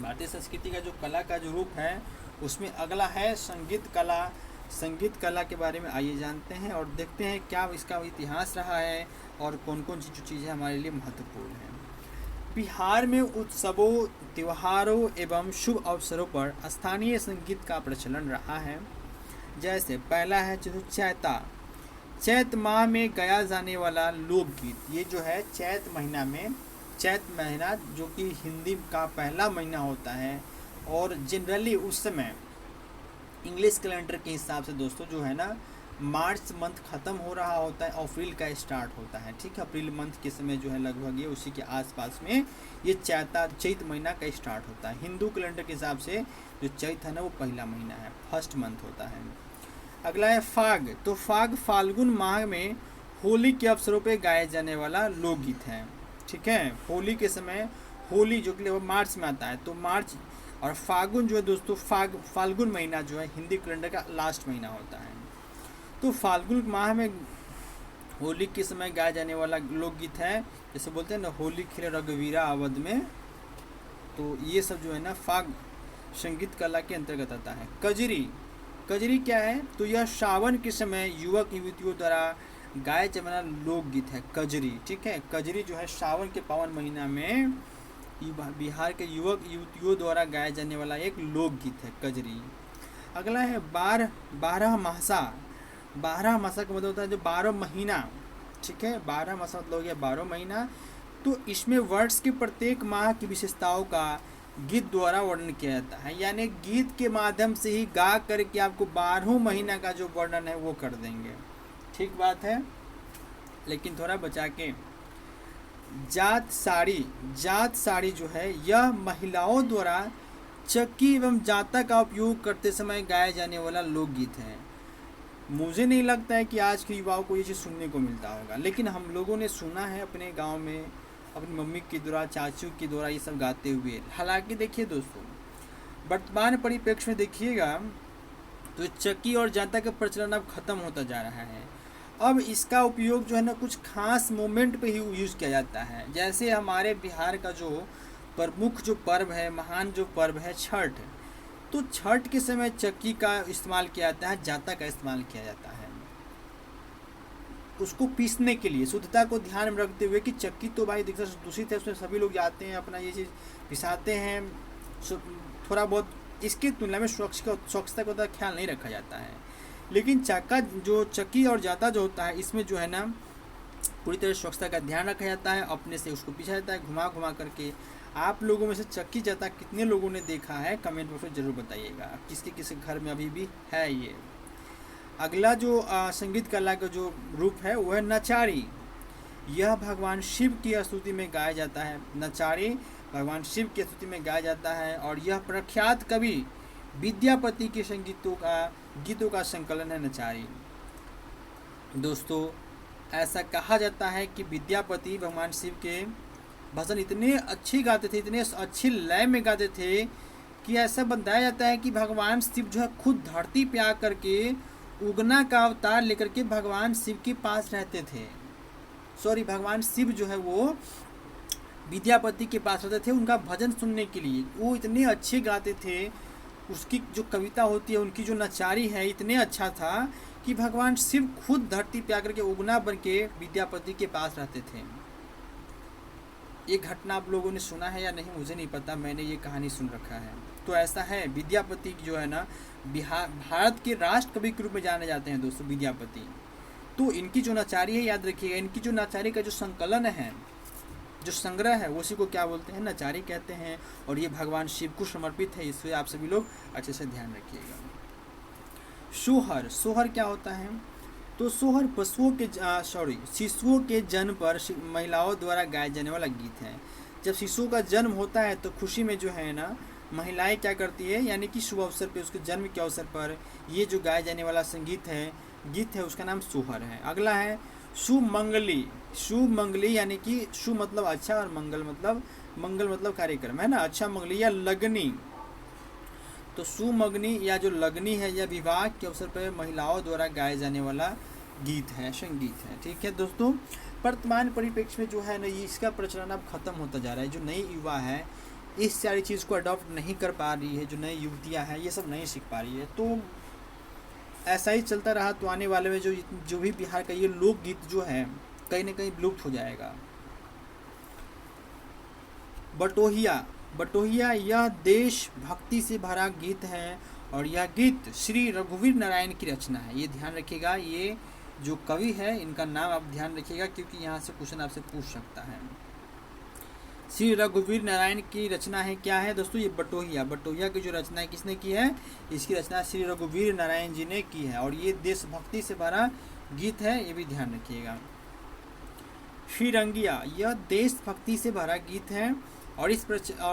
भारतीय संस्कृति का जो कला का जो रूप है उसमें अगला है संगीत कला। संगीत कला के बारे में आइए जानते हैं और देखते हैं क्या इसका इतिहास रहा है और कौन कौन सी जो चीज़ें हमारे लिए महत्वपूर्ण हैं। बिहार में उत्सवों, त्योहारों एवं शुभ अवसरों पर स्थानीय संगीत का प्रचलन रहा है। जैसे पहला है जो चैता, चैत माह में गाया जाने वाला लोकगीत। ये जो है चैत महीना में, चैत महीना जो कि हिंदी का पहला महीना होता है और जनरली उस समय इंग्लिश कैलेंडर के हिसाब से दोस्तों जो है ना मार्च मंथ ख़त्म हो रहा होता है, अप्रैल का स्टार्ट होता है, ठीक है। अप्रैल मंथ के समय जो है लगभग ये उसी के आसपास में ये चैत महीना का स्टार्ट होता है। हिंदू कैलेंडर के हिसाब से जो चैत है ना वो पहला महीना है, फर्स्ट मंथ होता है। अगला है फाग, तो फाग फाल्गुन माह में होली के अवसरों पे गाए जाने वाला लोकगीत है, ठीक है। होली के समय, होली जो कि मार्च में आता है, तो मार्च और फागुन जो है दोस्तों, फाल्गुन महीना जो है हिंदी कैलेंडर का लास्ट महीना होता है। तो फाल्गुन माह में होली के समय गाया जाने वाला लोकगीत है, जैसे बोलते हैं ना, होली खेले रघुवीरा अवध में। तो ये सब जो है ना फाग संगीत कला के अंतर्गत आता है। कजरी, कजरी क्या है? तो यह सावन के समय युवक युवतियों द्वारा गाया जाने वाला लोकगीत है कजरी। ठीक है, कजरी जो है सावन के पावन महीना में बिहार के युवक युवतियों द्वारा गाया जाने वाला एक लोकगीत है कजरी। अगला है बारह मासा। बारह मासा का मतलब होता है जो 12 महीना। ठीक है, 12 मासा मतलब हो गया 12 महीना। तो इसमें वर्ड्स के प्रत्येक माह की विशेषताओं का गीत द्वारा वर्णन किया जाता है, यानी गीत के माध्यम से ही गा करके आपको 12 महीना का जो वर्णन है वो कर देंगे। ठीक बात है, लेकिन थोड़ा बचा के। जात साड़ी जो है यह महिलाओं द्वारा चक्की एवं जाता का उपयोग करते समय गाया जाने वाला लोकगीत है। मुझे नहीं लगता है कि आज के युवाओं को ये चीज़ सुनने को मिलता होगा, लेकिन हम लोगों ने सुना है अपने गांव में, अपनी मम्मी के द्वारा, चाचू के द्वारा ये सब गाते हुए। हालांकि देखिए दोस्तों, वर्तमान परिप्रेक्ष्य में देखिएगा तो चक्की और जाता का प्रचलन अब खत्म होता जा रहा है। अब इसका उपयोग जो है ना कुछ खास मोमेंट पे ही यूज़ किया जाता है। जैसे हमारे बिहार का जो प्रमुख जो पर्व है, महान जो पर्व है छठ, तो छठ के समय चक्की का इस्तेमाल किया जाता है, जाता का इस्तेमाल किया जाता है उसको पीसने के लिए, शुद्धता को ध्यान में रखते हुए कि चक्की तो भाई देखते दूषित है, उसमें सभी लोग जाते हैं अपना ये चीज़ पिसाते हैं, थोड़ा बहुत इसकी तुलना में स्वच्छता का ख्याल नहीं रखा जाता है। लेकिन चक्की और जाता जो होता है इसमें जो है ना पूरी तरह स्वच्छता का ध्यान रखा जाता है, अपने से उसको पीछा जाता है घुमा घुमा करके। आप लोगों में से चक्की जाता कितने लोगों ने देखा है, कमेंट बॉक्स में जरूर बताइएगा। किसके किसी घर में अभी भी है ये। अगला जो संगीत कला का जो रूप है वह है नचारी। यह भगवान शिव की स्तुति में गाया जाता है। नचारी भगवान शिव की स्तुति में गाया जाता है और यह प्रख्यात कवि विद्यापति के गीतों का संकलन है नचारी। दोस्तों, ऐसा कहा जाता है कि विद्यापति भगवान शिव के भजन इतने अच्छे गाते थे, इतने अच्छी लय में गाते थे कि ऐसा बताया जाता है कि भगवान शिव जो है खुद धरती पे आकर के उगना का अवतार लेकर के भगवान शिव के पास रहते थे। भगवान शिव जो है वो विद्यापति के पास रहते थे उनका भजन सुनने के लिए। वो इतने अच्छे गाते थे, उसकी जो कविता होती है, उनकी जो नचारी है, इतने अच्छा था कि भगवान शिव खुद धरती पे आकर के उगना बन के विद्यापति के पास रहते थे। ये घटना आप लोगों ने सुना है या नहीं मुझे नहीं पता, मैंने ये कहानी सुन रखा है। तो ऐसा है, विद्यापति जो है ना भारत के राष्ट्र कवि के रूप में जाने जाते हैं दोस्तों विद्यापति। तो इनकी जो नचारी है, याद रखिएगा, इनकी जो नचारी का जो संकलन है, जो संग्रह है, उसी को क्या बोलते हैं, नचारी कहते हैं। और ये भगवान शिव को समर्पित है, इसलिए आप सभी लोग अच्छे से ध्यान रखिएगा। सोहर क्या होता है? तो सोहर शिशुओं के जन्म पर महिलाओं द्वारा गाया जाने वाला गीत है। जब शिशु का जन्म होता है तो खुशी में जो है ना महिलाएं क्या करती है, यानी कि शुभ अवसर पे, उसके जन्म के अवसर पर ये जो गाया जाने वाला गीत है उसका नाम सोहर है। अगला है शुमंगली, यानी कि शु मतलब अच्छा और मंगल मतलब कार्यक्रम है ना, अच्छा मंगली या लगनी। तो सुमग्नि या जो लगनी है यह विवाह के अवसर पर महिलाओं द्वारा गाए जाने वाला गीत है, संगीत है। ठीक है दोस्तों, वर्तमान परिप्रेक्ष्य में जो है ना इसका प्रचलन अब खत्म होता जा रहा है। जो नई युवा है इस सारी चीज़ को अडॉप्ट नहीं कर पा रही है, जो नई युवतियाँ हैं ये सब नहीं सीख पा रही है। तो ऐसा ही चलता रहा तो आने वाले में जो भी बिहार का ये लोकगीत जो है कहीं ना कहीं विलुप्त हो जाएगा। बटोहिया यह देश भक्ति से भरा गीत है और यह गीत श्री रघुवीर नारायण की रचना है। ये ध्यान रखिएगा, ये जो कवि है इनका नाम आप ध्यान रखिएगा क्योंकि यहाँ से क्वेश्चन आपसे पूछ सकता है। श्री रघुवीर नारायण की रचना है, क्या है दोस्तों? ये बटोहिया की जो रचना है किसने की है? इसकी रचना श्री रघुवीर नारायण जी ने की है और ये देशभक्ति से भरा गीत है, ये भी ध्यान रखिएगा। फिरंगिया यह देशभक्ति से भरा गीत है और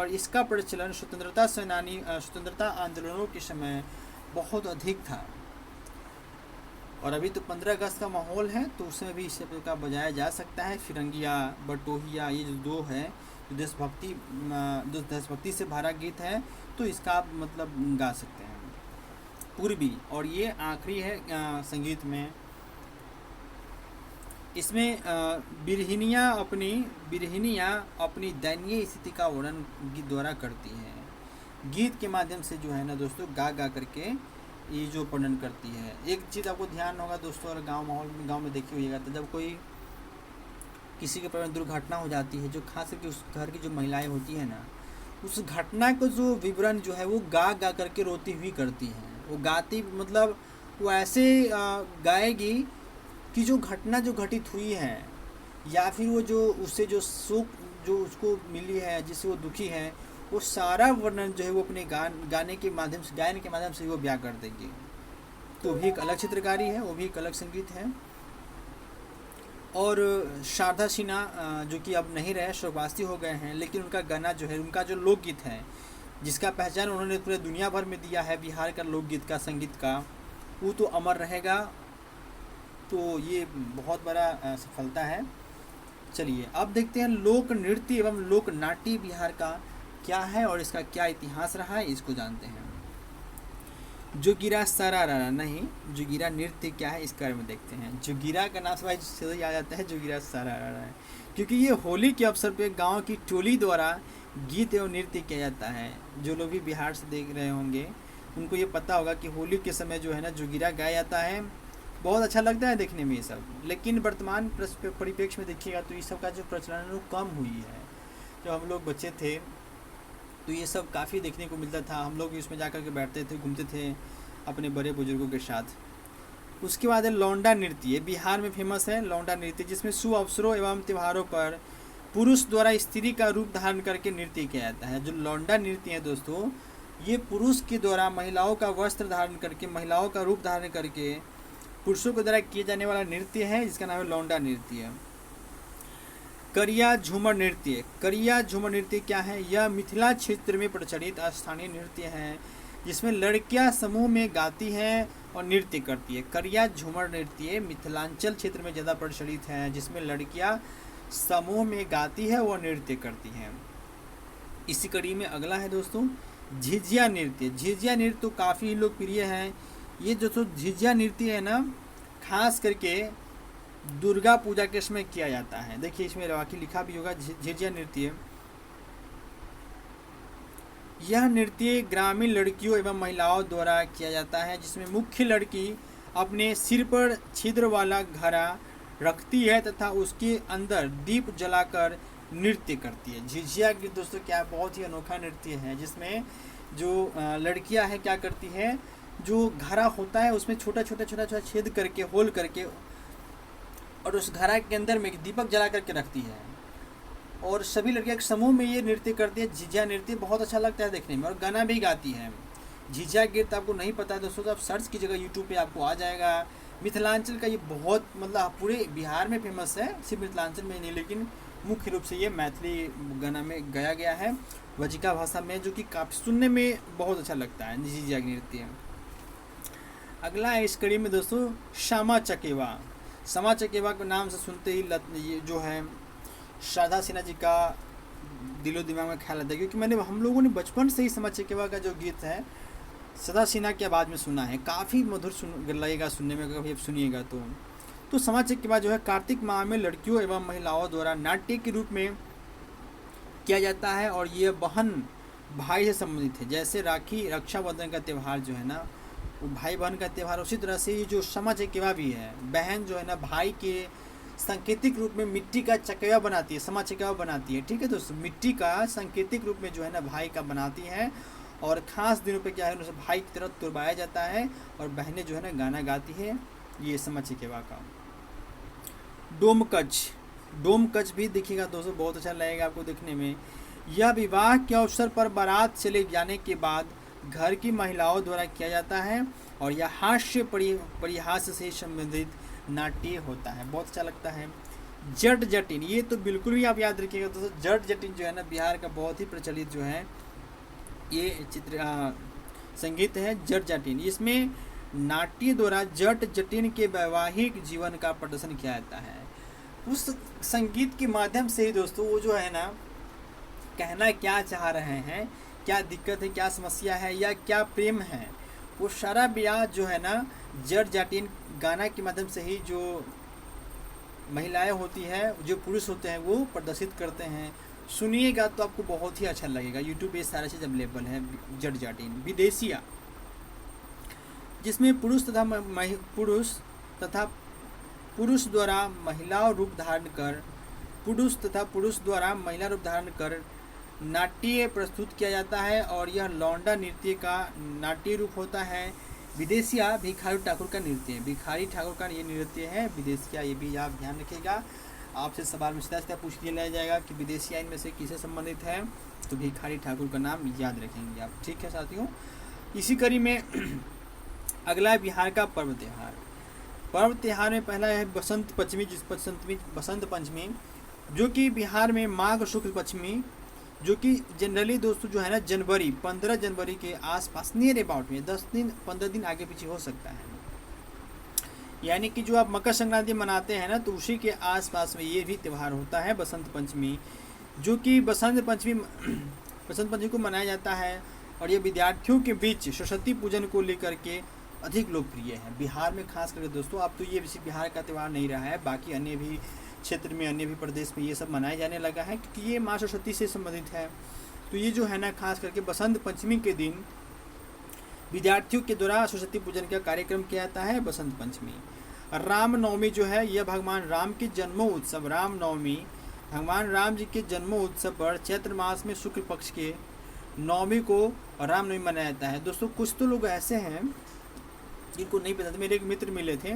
इसका प्रचलन स्वतंत्रता आंदोलनों के समय बहुत अधिक था। और अभी तो 15 अगस्त का माहौल है तो उसमें भी इस का बजाया जा सकता है। फिरंगिया, बटोहिया, ये जो दो है जो देशभक्ति से भरा गीत है तो इसका आप मतलब गा सकते हैं। पूर्वी, और ये आखिरी है संगीत में, इसमें बिरहिनियाँ अपनी दयनीय स्थिति का वर्णन गीत द्वारा करती हैं। गीत के माध्यम से जो है ना दोस्तों गा गा करके ये जो वर्णन करती है। एक चीज़ आपको ध्यान होगा दोस्तों, और गाँव में देखी होइएगा, तो जब कोई किसी के परिवार में दुर्घटना हो जाती है, जो खास करके उस घर की जो महिलाएं होती हैं ना, उस घटना को जो विवरण जो है वो गा गा करके रोती हुई करती हैं। वो गाती मतलब वो ऐसे गाएगी कि जो घटना जो घटित हुई है, या फिर वो जो उससे जो सुख जो उसको मिली है, जिससे वो दुखी है, वो सारा वर्णन जो है वो अपने गाने के माध्यम से, गायन के माध्यम से वो बयां कर देंगे। तो भी एक अलग चित्रकारी है, वो भी एक अलग संगीत है। और शारदा सिन्हा जो कि अब नहीं रहे, स्वर्गवासी हो गए हैं, लेकिन उनका गाना जो है, उनका जो लोकगीत है, जिसका पहचान उन्होंने पूरे दुनिया भर में दिया है, बिहार का लोकगीत का, संगीत का, वो तो अमर रहेगा। तो ये बहुत बड़ा सफलता है। चलिए अब देखते हैं लोक नृत्य एवं लोक नाट्य बिहार का क्या है और इसका क्या इतिहास रहा है, इसको जानते हैं। जोगिरा सरारा नहीं, जोगिरा नृत्य क्या है इसके बारे में देखते हैं। जोगिरा का नाम से आ जाता है, जोगिरा सरारा है, क्योंकि ये होली के अवसर पे गांव की टोली द्वारा गीत एवं नृत्य किया जाता है। जो लोग भी बिहार से देख रहे होंगे उनको ये पता होगा कि होली के समय जो है ना जोगिरा गाया जाता है। बहुत अच्छा लगता है देखने में ये सब, लेकिन वर्तमान परिप्रेक्ष्य में देखिएगा तो ये सब का जो प्रचलन है वो कम हुई है। जब हम लोग बच्चे थे तो ये सब काफ़ी देखने को मिलता था, हम लोग इसमें जा कर के बैठते थे, घूमते थे अपने बड़े बुजुर्गों के साथ। उसके बाद है लौंडा नृत्य, बिहार में फेमस है लौंडा नृत्य, जिसमें शुभ अवसरों एवं त्योहारों पर पुरुष द्वारा स्त्री का रूप धारण करके नृत्य किया जाता है। जो लौंडा नृत्य है दोस्तों, ये पुरुष के द्वारा महिलाओं का वस्त्र धारण करके, महिलाओं का रूप धारण करके पुरुषों के द्वारा किए जाने वाला नृत्य है, जिसका नाम है लौंडा नृत्य। करिया झूमर नृत्य, करिया झूमर नृत्य क्या है? यह मिथिला क्षेत्र में प्रचलित स्थानीय नृत्य है, जिसमें लड़कियां समूह में गाती हैं और नृत्य करती है। करिया झूमर नृत्य मिथिलांचल क्षेत्र में ज़्यादा प्रचलित है, जिसमें लड़कियां समूह में गाती है और नृत्य करती हैं। इसी कड़ी में अगला है दोस्तों झिझिया नृत्य। झिझिया नृत्य तो काफ़ी लोकप्रिय है। ये जो झिझिया नृत्य है ना, खास करके दुर्गा पूजा के समय किया जाता है। देखिए इसमें वाकई लिखा भी होगा झिझिया नृत्य। यह नृत्य ग्रामीण लड़कियों एवं महिलाओं द्वारा किया जाता है, जिसमें मुख्य लड़की अपने सिर पर छिद्र वाला घड़ा रखती है तथा उसके अंदर दीप जलाकर नृत्य करती है। झिझिया नृत्य दोस्तों क्या बहुत ही अनोखा नृत्य है, जिसमें जो लड़कियां हैं क्या करती है, जो घड़ा होता है उसमें छोटा छोटा छेद करके, होल करके, और उस घड़ा के अंदर में दीपक जला करके रखती है, और सभी लड़कियां एक समूह में ये नृत्य करती है। झिझिया नृत्य बहुत अच्छा लगता है देखने में, और गाना भी गाती है। झिझिया गीत आपको नहीं पता है दोस्तों, तो आप सर्च कीजिएगा यूट्यूब पे, आपको आ जाएगा। मिथिलांचल का ये बहुत मतलब पूरे बिहार में फेमस है, सिर्फ मिथिलांचल में नहीं, लेकिन मुख्य रूप से ये मैथिली गाना में गाया गया है, वजिका भाषा में, जो कि काफ़ी सुनने में बहुत अच्छा लगता है झिझिया नृत्य। अगला है इस कड़ी में दोस्तों श्यामा चकेवा। श्यामा चकेवा के नाम से सुनते ही ये जो है शारदा सिन्हा जी का दिलो दिमाग में ख्याल आता है, क्योंकि हम लोगों ने बचपन से ही श्यामा चकेवा का जो गीत है शारदा सिन्हा की आवाज़ में सुना है। काफ़ी मधुर लगेगा सुनने में, कभी आप सुनिएगा तो श्यामा चकेवा जो है कार्तिक माह में लड़कियों एवं महिलाओं द्वारा नाट्य के रूप में किया जाता है, और ये बहन भाई से संबंधित है। जैसे राखी रक्षाबंधन का त्यौहार जो है ना, वो भाई बहन का त्यौहार, उसी तरह से ये जो श्यामा चकेवा भी है, बहन जो है ना भाई के सांकेतिक रूप में मिट्टी का चकेवा बनाती है, श्यामा चकेवा बनाती है। ठीक है दोस्तों, मिट्टी का सांकेतिक रूप में जो है ना भाई का बनाती है, और ख़ास दिनों पे क्या है उसे भाई की तरफ तुरबाया जाता है, और बहनें जो है ना गाना गाती है, ये श्यामा चकेवा का। डोमकच भी देखिएगा दोस्तों, बहुत अच्छा लगेगा आपको देखने में। यह विवाह के अवसर पर बारात चले जाने के बाद घर की महिलाओं द्वारा किया जाता है, और यह हास्य परिहास से संबंधित नाट्य होता है, बहुत अच्छा लगता है। जट जटिन, ये तो बिल्कुल भी आप याद रखिएगा दोस्तों, जट जटिन जो है ना बिहार का बहुत ही प्रचलित जो है ये संगीत है जट जटिन। इसमें नाट्य द्वारा जट जटिन के वैवाहिक जीवन का प्रदर्शन किया जाता है। उस संगीत के माध्यम से ही दोस्तों वो जो है ना कहना क्या चाह रहे हैं, क्या दिक्कत है, क्या समस्या है, या क्या प्रेम है, वो सारा ब्याह जो है ना जट जाटिन गाना के माध्यम से ही जो महिलाएं होती हैं, जो पुरुष होते हैं वो प्रदर्शित करते हैं। सुनिएगा तो आपको बहुत ही अच्छा लगेगा। यूट्यूब पे ये सारा चीज़ अवेलेबल है। जट विदेशिया, जिसमें पुरुष द्वारा महिला रूप धारण कर नाट्य प्रस्तुत किया जाता है और यह लौंडा नृत्य का नाट्य रूप होता है। विदेशिया भिखारी ठाकुर का नृत्य है। भिखारी ठाकुर का ये नृत्य है विदेशिया। ये भी आप ध्यान रखिएगा, आपसे सवाल में सीधा पूछ लिया जाएगा कि विदेशिया इनमें से किससे संबंधित है, तो भिखारी ठाकुर का नाम याद रखेंगे आप। ठीक है साथियों, इसी कड़ी में अगला है बिहार का पर्व त्यौहार में पहला है बसंत पंचमी, जो कि बिहार में माघ शुक्ल पंचमी, जो कि जनरली दोस्तों जो है ना 15 जनवरी के आसपास नियर अबाउट में 10-15 दिन आगे पीछे हो सकता है। यानी कि जो आप मकर संक्रांति मनाते हैं ना, तो उसी के आसपास में ये भी त्यौहार होता है बसंत पंचमी, जो कि बसंत पंचमी को मनाया जाता है। और ये विद्यार्थियों के बीच सरस्वती पूजन को लेकर के अधिक लोकप्रिय है बिहार में, खास करके दोस्तों। अब तो ये बिहार का त्यौहार नहीं रहा है, बाकी अन्य भी क्षेत्र में, अन्य भी प्रदेश में ये सब मनाया जाने लगा है, क्योंकि ये माँ सरस्वती से संबंधित है। तो ये जो है ना, खास करके बसंत पंचमी के दिन विद्यार्थियों के द्वारा सरस्वती पूजन का कार्यक्रम किया जाता है बसंत पंचमी। रामनवमी जो है, यह भगवान राम के जन्मोत्सव, रामनवमी भगवान राम जी के जन्मोत्सव पर चैत्र मास में शुक्ल पक्ष के नवमी को रामनवमी मनाया जाता है। दोस्तों कुछ तो लोग ऐसे हैं जिनको नहीं पता था। मेरे एक मित्र मिले थे,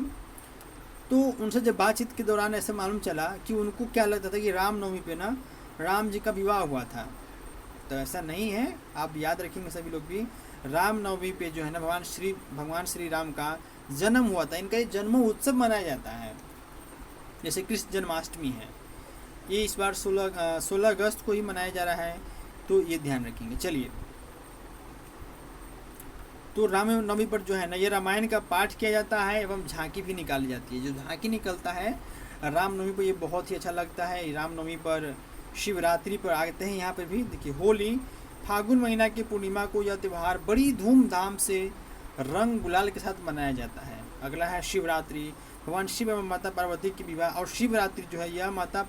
तो उनसे जब बातचीत के दौरान ऐसा मालूम चला कि उनको क्या लगता था कि रामनवमी पे ना राम जी का विवाह हुआ था। तो ऐसा नहीं है, आप याद रखेंगे सभी लोग भी। रामनवमी पे जो है ना भगवान श्री राम का जन्म हुआ था। इनका ये जन्म उत्सव मनाया जाता है, जैसे कृष्ण जन्माष्टमी है, ये इस बार 16 अगस्त को ही मनाया जा रहा है, तो ये ध्यान रखेंगे। चलिए, तो रामनवमी पर जो है ना, ये रामायण का पाठ किया जाता है एवं झांकी भी निकाली जाती है। जो झांकी निकलता है रामनवमी पर, ये बहुत ही अच्छा लगता है। रामनवमी पर शिवरात्रि पर आते हैं। यहाँ पर भी देखिए, होली फागुन महीना की पूर्णिमा को यह त्यौहार बड़ी धूमधाम से रंग गुलाल के साथ मनाया जाता है। अगला है शिवरात्रि, भगवान शिव एवं माता पार्वती की विवाह। और शिवरात्रि जो है यह माता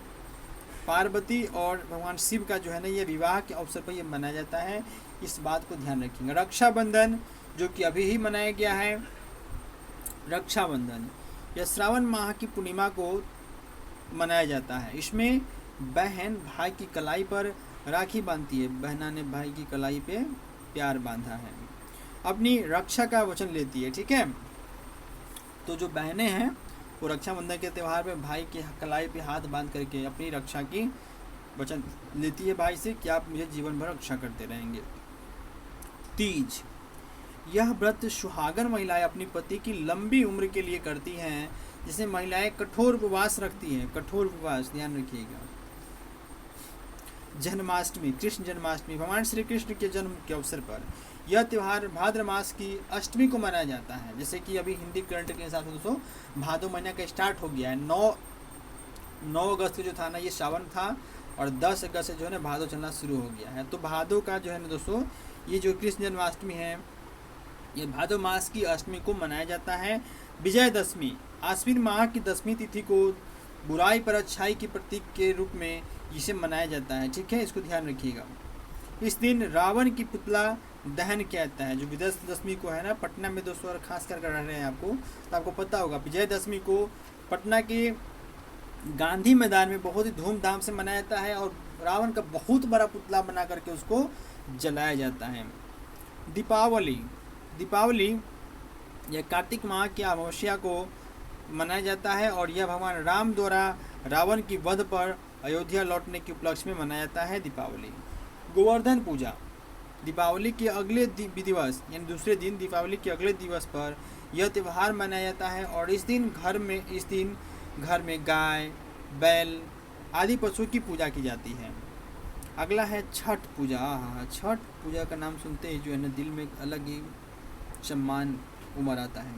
पार्वती और भगवान शिव का जो है ना, यह विवाह के अवसर पर यह मनाया जाता है। इस बात को ध्यान रखेंगे। रक्षाबंधन, जो कि अभी ही मनाया गया है। रक्षाबंधन यह श्रावण माह की पूर्णिमा को मनाया जाता है। इसमें बहन भाई की कलाई पर राखी बांधती है। बहना ने भाई की कलाई पे प्यार बांधा है, अपनी रक्षा का वचन लेती है। ठीक है, तो जो बहनें हैं वो रक्षाबंधन के त्यौहार में भाई की कलाई पे हाथ बांध करके अपनी रक्षा की वचन लेती है भाई से कि आप मुझे जीवन भर रक्षा करते रहेंगे। तीज, यह व्रत सुहागन महिलाएं अपनी पति की लंबी उम्र के लिए करती हैं, जिसमें महिलाएं कठोर उपवास रखती हैं। कठोर उपवास, ध्यान रखिएगा। जन्माष्टमी, कृष्ण जन्माष्टमी, भगवान श्री कृष्ण के जन्म के अवसर पर यह त्यौहार भाद्र मास की अष्टमी को मनाया जाता है। जैसे कि अभी हिंदी करंट के हिसाब से दोस्तों भादो महीना का स्टार्ट हो गया है। 9 अगस्त को जो था ना, ये सावन था, और 10 अगस्त से जो है ना भादो चलना शुरू हो गया है। तो भादो का जो है ना दोस्तों, ये जो कृष्ण जन्माष्टमी है, ये भादो मास की अष्टमी को मनाया जाता है। विजयदशमी, आश्विन माह की 10वीं तिथि को बुराई पर अच्छाई की प्रतीक के रूप में इसे मनाया जाता है। ठीक है, इसको ध्यान रखिएगा। इस दिन रावण की पुतला दहन किया जाता है। जो विजयदशमी को है ना, पटना में दोस्तों और खास कर रह रहे हैं आपको, तो आपको पता होगा विजयदशमी को पटना के गांधी मैदान में बहुत ही धूमधाम से मनाया जाता है और रावण का बहुत बड़ा पुतला बना करके उसको जलाया जाता है। दीपावली यह कार्तिक माह की अमावस्या को मनाया जाता है और यह भगवान राम द्वारा रावण की वध पर अयोध्या लौटने के उपलक्ष्य में मनाया जाता है दीपावली। गोवर्धन पूजा, दीपावली के अगले दिवस यानी दूसरे दिन दीपावली के अगले दिवस पर यह त्यौहार मनाया जाता है और इस दिन घर में गाय, बैल आदि पशुओं की पूजा की जाती है। अगला है छठ पूजा। छठ पूजा का नाम सुनते ही जो है ना, दिल में अलग ही सम्मान उमड़ आता है।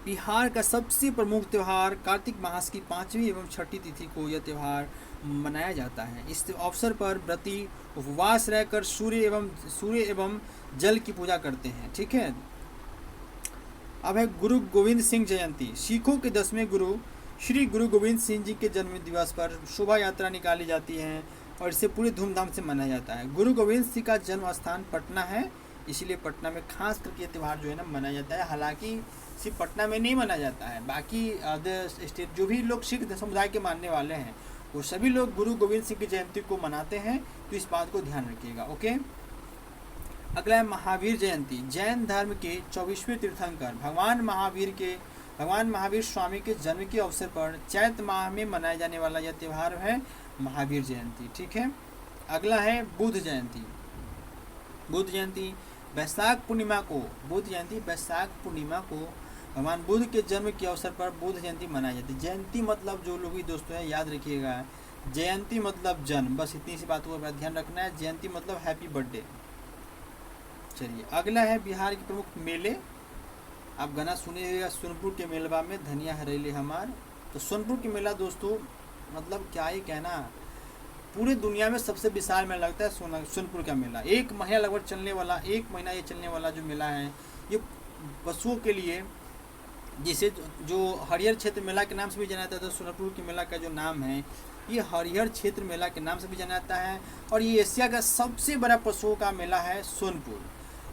बिहार का सबसे प्रमुख त्यौहार कार्तिक मास की 5वीं एवं 6ठी तिथि को यह त्यौहार मनाया जाता है। इस अवसर पर व्रती उपवास रहकर सूर्य एवं जल की पूजा करते हैं। ठीक है, अब है गुरु गोविंद सिंह जयंती। सिखों के 10वें गुरु श्री गुरु गोविंद सिंह जी के जन्म दिवस पर शोभा यात्रा निकाली जाती है और इसे पूरे धूमधाम से मनाया जाता है। गुरु गोविंद सिंह का जन्म स्थान पटना है, इसीलिए पटना में खास करके ये त्यौहार जो है ना मनाया जाता है। हालांकि सिर्फ पटना में नहीं मनाया जाता है, बाकी अदर स्टेट जो भी लोग सिख समुदाय के मानने वाले हैं वो सभी लोग गुरु गोविंद सिंह की जयंती को मनाते हैं, तो इस बात को ध्यान रखिएगा। ओके, अगला है महावीर जयंती। जैन धर्म के 24वें तीर्थंकर भगवान महावीर स्वामी के जन्म के अवसर पर चैत्र माह में मनाया जाने वाला यह त्यौहार है महावीर जयंती। ठीक है, अगला है बुद्ध जयंती। बुद्ध जयंती वैशाख पूर्णिमा को भगवान बुद्ध के जन्म के अवसर पर बुद्ध जयंती मनाई जाती है। जयंती मतलब जो लोग भी दोस्तों है याद रखिएगा, जयंती मतलब जन्म, बस इतनी सी बातों का ध्यान रखना है। जयंती मतलब हैप्पी बर्थडे। चलिए, अगला है बिहार के प्रमुख मेले। आप गाना सुनिएगा, सोनपुर के मेलवा में धनिया हरेले हमार। तो सोनपुर के मेला दोस्तों मतलब क्या ही कहना, पूरी दुनिया में सबसे विशाल मेला लगता है सोनपुर का मेला। एक महीना लगभग चलने वाला, एक महीना ये चलने वाला जो मेला है ये पशुओं के लिए, जिसे जो हरिहर क्षेत्र मेला के नाम से भी जाना जाता है। सोनपुर के मेला का जो नाम है ये हरिहर क्षेत्र मेला के नाम से भी जाना जाता है और ये एशिया का सबसे बड़ा पशुओं का मेला है सोनपुर।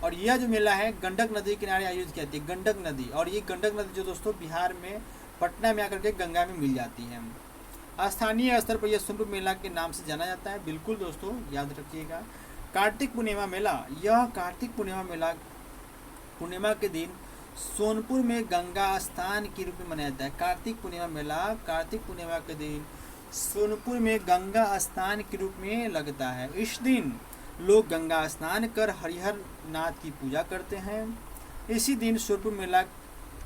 और यह जो मेला है गंडक नदी के किनारे आयोजित की जाती है, गंडक नदी। और ये गंडक नदी जो दोस्तों बिहार में पटना में आकर के गंगा में मिल जाती है। स्थानीय स्तर पर यह सोनपुर मेला के नाम से जाना जाता है। बिल्कुल दोस्तों याद रखिएगा। कार्तिक पूर्णिमा मेला, यह कार्तिक पूर्णिमा मेला पूर्णिमा के दिन सोनपुर में गंगा स्नान के रूप में मनाया जाता है। कार्तिक पूर्णिमा मेला कार्तिक पूर्णिमा के दिन सोनपुर में गंगा स्नान के रूप में लगता है। इस दिन लोग गंगा स्नान कर हरिहर नाथ की पूजा करते हैं। इसी दिन सोनपुर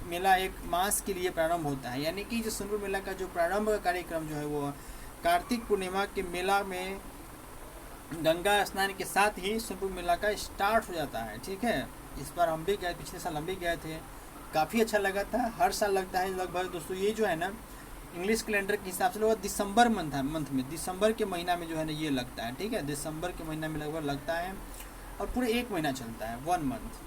मेला एक मास के लिए प्रारंभ होता है, यानी कि जो सोनपुर मेला का जो प्रारंभ का कार्यक्रम जो है वो कार्तिक पूर्णिमा के मेला में गंगा स्नान के साथ ही सोनपुर मेला का स्टार्ट हो जाता है। ठीक है, इस बार हम भी गए, पिछले साल हम भी गए थे, काफ़ी अच्छा लगा था। हर साल लगता है लगभग दोस्तों। ये जो है ना इंग्लिश कैलेंडर के हिसाब से लगभग दिसंबर मंथ में, दिसंबर के महीना में जो है ना ये लगता है। ठीक है, दिसंबर के महीना में लगभग लगता है और पूरे एक महीना चलता है, 1 मंथ।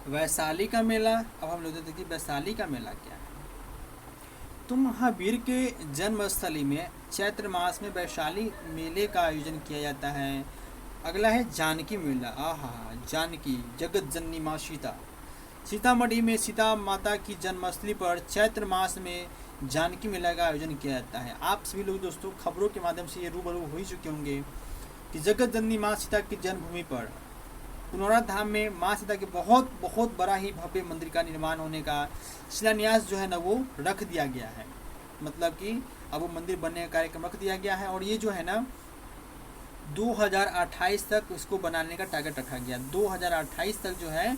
वैशाली का मेला, अब हम लोग देखिए वैशाली का मेला क्या है। तो महावीर के जन्मस्थली में चैत्र मास में वैशाली मेले का आयोजन किया जाता है। अगला है जानकी मेला। आहा, जानकी जगत जननी माँ सीता। सीतामढ़ी में सीता माता की जन्मस्थली पर चैत्र मास में जानकी मेला का आयोजन किया जाता है। आप सभी लोग दोस्तों खबरों के माध्यम से ये रूबरू हो ही चुके होंगे कि जगत जननी माँ सीता की जन्मभूमि पर पुनौरा धाम में माँ सीता के बहुत बड़ा ही भव्य मंदिर का निर्माण होने का शिलान्यास जो है ना वो रख दिया गया है। मतलब कि अब वो मंदिर बनने का कार्यक्रम रख दिया गया है और ये जो है ना 2028 तक इसको बनाने का टारगेट रखा गया। 2028 तक जो है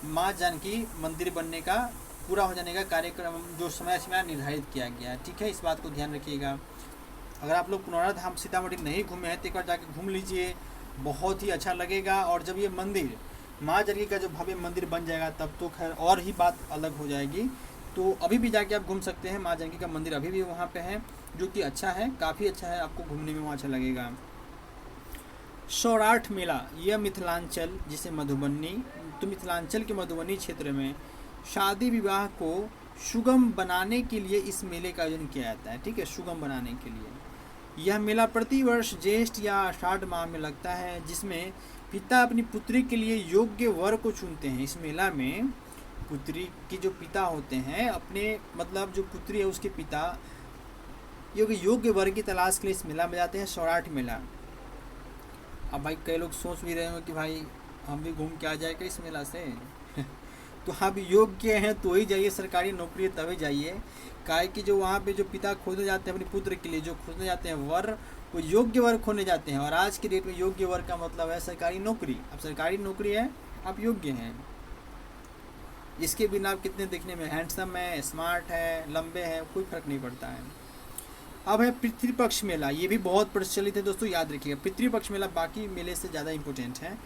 माँ जानकी मंदिर बनने का पूरा हो जाने का कार्यक्रम जो समय सीमा निर्धारित किया गया है। ठीक है, इस बात को ध्यान रखिएगा। अगर आप लोग पुनौरा धाम सीतामढ़ी नहीं घूमे हैं तो एक बार जाके घूम लीजिए, बहुत ही अच्छा लगेगा। और जब ये मंदिर माँ जानकी का जो भव्य मंदिर बन जाएगा तब तो खैर और ही बात अलग हो जाएगी। तो अभी भी जाके आप घूम सकते हैं, माँ जानकी का मंदिर अभी भी वहाँ पे है, जो कि अच्छा है, काफ़ी अच्छा है, आपको घूमने में वहाँ अच्छा लगेगा। सौराठ मेला, यह मिथिलांचल जिसे मधुबनी, तो मिथिलांचल के मधुबनी क्षेत्र में शादी विवाह को सुगम बनाने के लिए इस मेले का आयोजन किया जाता है। ठीक है, सुगम बनाने के लिए यह मेला प्रतिवर्ष ज्येष्ठ या आषाढ़ माह में लगता है, जिसमें पिता अपनी पुत्री के लिए योग्य वर को चुनते हैं। इस मेला में पुत्री के जो पिता होते हैं अपने मतलब जो पुत्री है उसके पिता योग्य वर की तलाश के लिए इस मेला में जाते हैं, सौराठ मेला। अब भाई कई लोग सोच भी रहे हो कि भाई हम भी घूम के आ जाएगा इस मेला से तो आप योग्य हैं तो ही जाइए, सरकारी नौकरी है तभी जाइए। काहे कि जो वहाँ पे जो पिता खोजने जाते हैं अपने पुत्र के लिए, जो खोजने जाते हैं वर, वो योग्य वर खोजने जाते हैं। और आज के डेट में योग्य वर का मतलब है सरकारी नौकरी। अब सरकारी नौकरी है, आप योग्य हैं, इसके बिना आप कितने दिखने में हैंडसम है, स्मार्ट है, लंबे हैं, कोई फर्क नहीं पड़ता है। अब है पितृपक्ष मेला, ये भी बहुत प्रचलित है दोस्तों, याद रखिएगा। पितृपक्ष मेला बाकी मेले से ज़्यादा इम्पोर्टेंट है।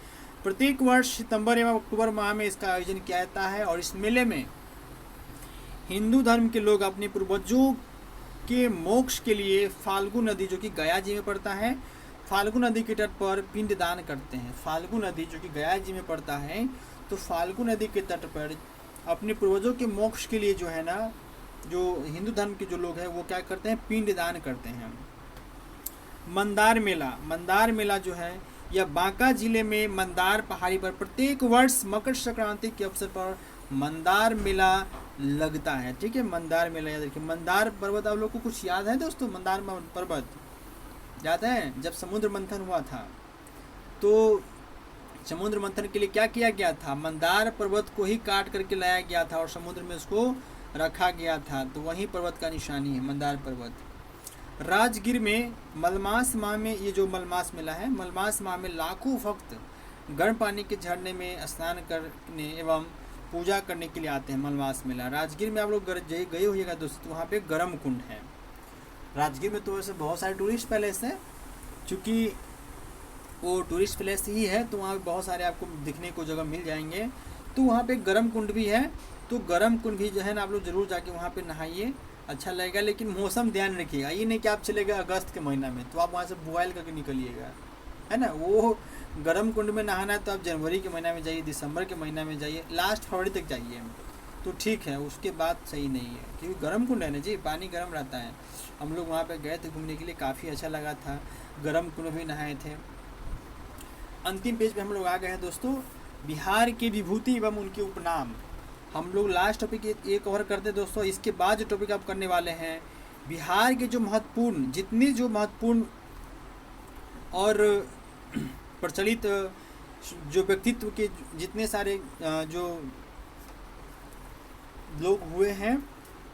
प्रत्येक वर्ष सितंबर एवं अक्टूबर माह में इसका आयोजन किया जाता है और इस मेले में हिंदू धर्म के लोग अपने पूर्वजों के मोक्ष के लिए फाल्गु नदी, जो कि गया जी में पड़ता है, फाल्गु नदी के तट पर पिंड दान करते हैं। फाल्गु नदी जो कि गया जी में पड़ता है, तो फाल्गु नदी के तट पर अपने पूर्वजों के मोक्ष के लिए जो है ना जो हिंदू धर्म के जो लोग हैं वो क्या करते हैं, पिंड दान करते हैं। मंदार मेला, मंदार मेला जो है यह बांका जिले में मंदार पहाड़ी पर प्रत्येक वर्ष मकर संक्रांति के अवसर पर मंदार मेला लगता है। ठीक है, मंदार मेला याद रखिए। मंदार पर्वत आप लोग को कुछ याद है दोस्तों? मंदार पर्वत याद है? जब समुद्र मंथन हुआ था तो समुद्र मंथन के लिए क्या किया गया था, मंदार पर्वत को ही काट करके लाया गया था और समुद्र में उसको रखा गया था, तो वही पर्वत का निशानी है मंदार पर्वत। राजगीर में मलमास माह में, ये जो मलमास मेला है, मलमास माह में लाखों भक्त गर्म पानी के झरने में स्नान करने एवं पूजा करने के लिए आते हैं। मलमास मेला राजगीर में आप लोग गए होइएगा दोस्तों, वहाँ पे गर्म कुंड है। राजगीर में तो वैसे बहुत सारे टूरिस्ट पैलेस हैं, चूँकि वो टूरिस्ट प्लेस ही है तो वहाँ पे बहुत सारे आपको दिखने को जगह मिल जाएंगे। तो वहाँ पे गर्म कुंड भी है, तो गर्म कुंड भी जो है ना आप लोग ज़रूर जाके वहाँ पे नहाइए, अच्छा लगेगा। लेकिन मौसम ध्यान रखिएगा, ये नहीं कि आप चले गए अगस्त के महीना में तो आप वहाँ से बॉयल करके निकलिएगा, है ना। वो गर्म कुंड में नहाना है तो आप जनवरी के महीना में जाइए, दिसंबर के महीना में जाइए, लास्ट फरवरी तक जाइए तो ठीक है, उसके बाद सही नहीं है, क्योंकि गर्म कुंड है ना जी, पानी गर्म रहता है। हम लोग वहाँ पर गए थे घूमने के लिए, काफ़ी अच्छा लगा था, गर्म कुंड भी नहाए थे। अंतिम पेज पे हम लोग आ गए हैं दोस्तों, बिहार की विभूति एवं उनके उपनाम। हम लोग लास्ट टॉपिक ये कवर करते हैं दोस्तों। इसके बाद जो टॉपिक आप करने वाले हैं, बिहार के जो महत्वपूर्ण, जितने जो महत्वपूर्ण और प्रचलित जो व्यक्तित्व के जितने सारे जो लोग हुए हैं,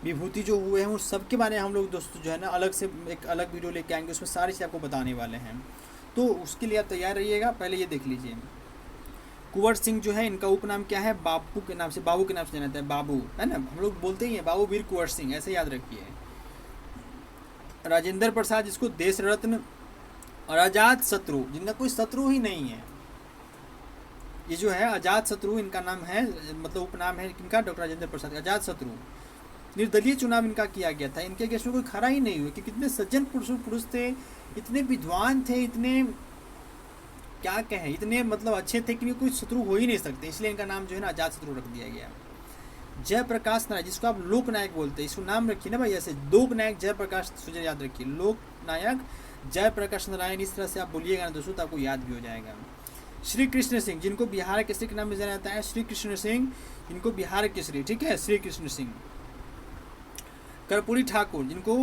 विभूति जो हुए हैं, उन सब के बारे में हम लोग दोस्तों जो है ना अलग से एक अलग वीडियो लेके आएंगे, उसमें सारी चीज़ आपको बताने वाले हैं। तो उसके लिए आप तैयार रहिएगा। पहले ये देख लीजिए, कुंवर सिंह जो है इनका उपनाम क्या है, बाबू के नाम से, बाबू के नाम से जाना जाता है, बाबू, है ना, हम लोग बोलते ही हैं बाबू वीर कुंवर सिंह, ऐसे याद रखिए। राजेंद्र प्रसाद जिसको देश रत्न और अजात शत्रु, जिनका कोई शत्रु ही नहीं है, ये जो है अजात शत्रु इनका नाम है, मतलब उपनाम है इनका, डॉक्टर राजेंद्र प्रसाद अजात शत्रु। निर्दलीय चुनाव इनका किया गया था, इनके अगेंस्ट में कोई खड़ा ही नहीं हुआ, कि कितने सज्जन पुरुष थे, इतने विद्वान थे, इतने क्या कहें, इतने मतलब अच्छे थे कि कोई शत्रु हो ही नहीं सकते, इसलिए इनका नाम जो है ना अजात शत्रु रख दिया गया। जयप्रकाश नारायण, जिसको आप लोकनायक बोलते हैं, इसको नाम रखिए ना भाई, ऐसे लोकनायक जयप्रकाश, सुझे याद रखिए, लोकनायक जयप्रकाश नारायण, इस तरह से आप बोलिएगा ना दोस्तों तो आपको याद भी हो जाएगा। श्री कृष्ण सिंह, जिनको बिहार केसरी के नाम में जाना जाता है, श्री कृष्ण सिंह, इनको बिहार केसरी, ठीक है, श्री कृष्ण सिंह। कर्पूरी ठाकुर, जिनको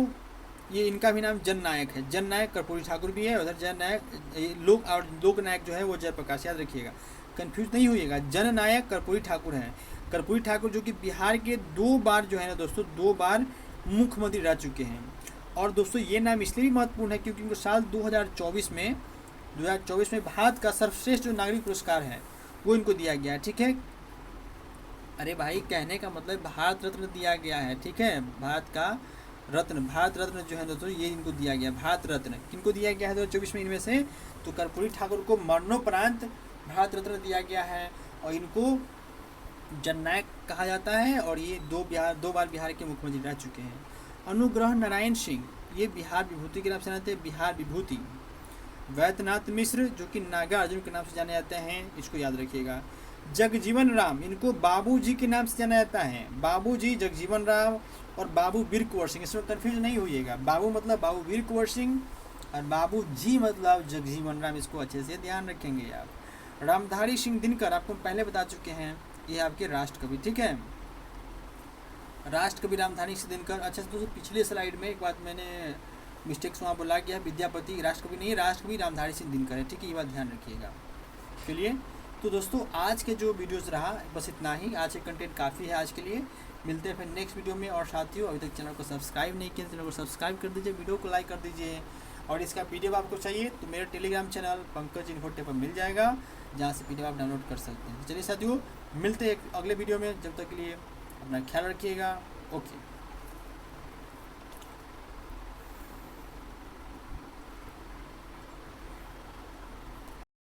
ये इनका भी नाम जननायक है, जननायक कर्पूरी ठाकुर भी है, उधर जननायक लोक और लोकनायक जो है वो जयप्रकाश, याद रखिएगा, कंफ्यूज नहीं होइएगा। जननायक कर्पूरी ठाकुर हैं, कर्पूरी ठाकुर जो कि बिहार के 2 बार जो है ना दोस्तों 2 बार मुख्यमंत्री रह चुके हैं। और दोस्तों ये नाम इसलिए भी महत्वपूर्ण है क्योंकि उनको साल 2024 में भारत का सर्वश्रेष्ठ जो नागरिक पुरस्कार है वो इनको दिया गया है, ठीक है। अरे भाई कहने का मतलब भारत रत्न दिया गया है, ठीक है, भारत का रत्न, भारत रत्न जो है दोस्तों ये इनको दिया गया, भारत रत्न किनको दिया गया है 2024 में, इनमें से तो कर्पूरी ठाकुर को मरणोपरांत भारत रत्न दिया गया है और इनको जननायक कहा जाता है, और ये 2 बार बिहार के मुख्यमंत्री रह चुके हैं। अनुग्रह नारायण सिंह, ये बिहार विभूति के नाम से जाते हैं, बिहार विभूति। वैद्यनाथ मिश्र जो कि नागार्जुन के नाम से जाने जाते हैं, इसको याद रखिएगा। जगजीवन राम, इनको बाबूजी के नाम से जाना जाता है, बाबूजी जगजीवन राम और बाबू वीर कुंवर सिंह, इसमें कन्फ्यूज नहीं होइएगा, बाबू मतलब बाबू वीर कुंवर सिंह और बाबू जी मतलब जगजीवन राम, इसको अच्छे से ध्यान रखेंगे आप। रामधारी सिंह दिनकर, आपको पहले बता चुके हैं, ये आपके राष्ट्रकवि, ठीक है, राष्ट्रकवि रामधारी सिंह दिनकर। अच्छा दोस्तों पिछले स्लाइड में एक बात मैंने मिस्टेक से वहाँ बोला गया, विद्यापति राष्ट्रकवि नहीं, राष्ट्रकवि रामधारी सिंह दिनकर है, ठीक है, ये बात ध्यान रखिएगा। चलिए तो दोस्तों आज के जो वीडियोस रहा बस इतना ही, आज के कंटेंट काफ़ी है आज के लिए, मिलते हैं फिर नेक्स्ट वीडियो में। और साथियों अभी तक चैनल को सब्सक्राइब नहीं किया, चैनल को सब्सक्राइब कर दीजिए, वीडियो को लाइक कर दीजिए, और इसका पीडीएफ आपको चाहिए तो मेरे टेलीग्राम चैनल पंकज इन्फोटेक पर मिल जाएगा, जहाँ से पीडीएफ आप डाउनलोड कर सकते हैं। चलिए साथियों मिलते हैं अगले वीडियो में, जब तक के लिए अपना ख्याल रखिएगा, ओके।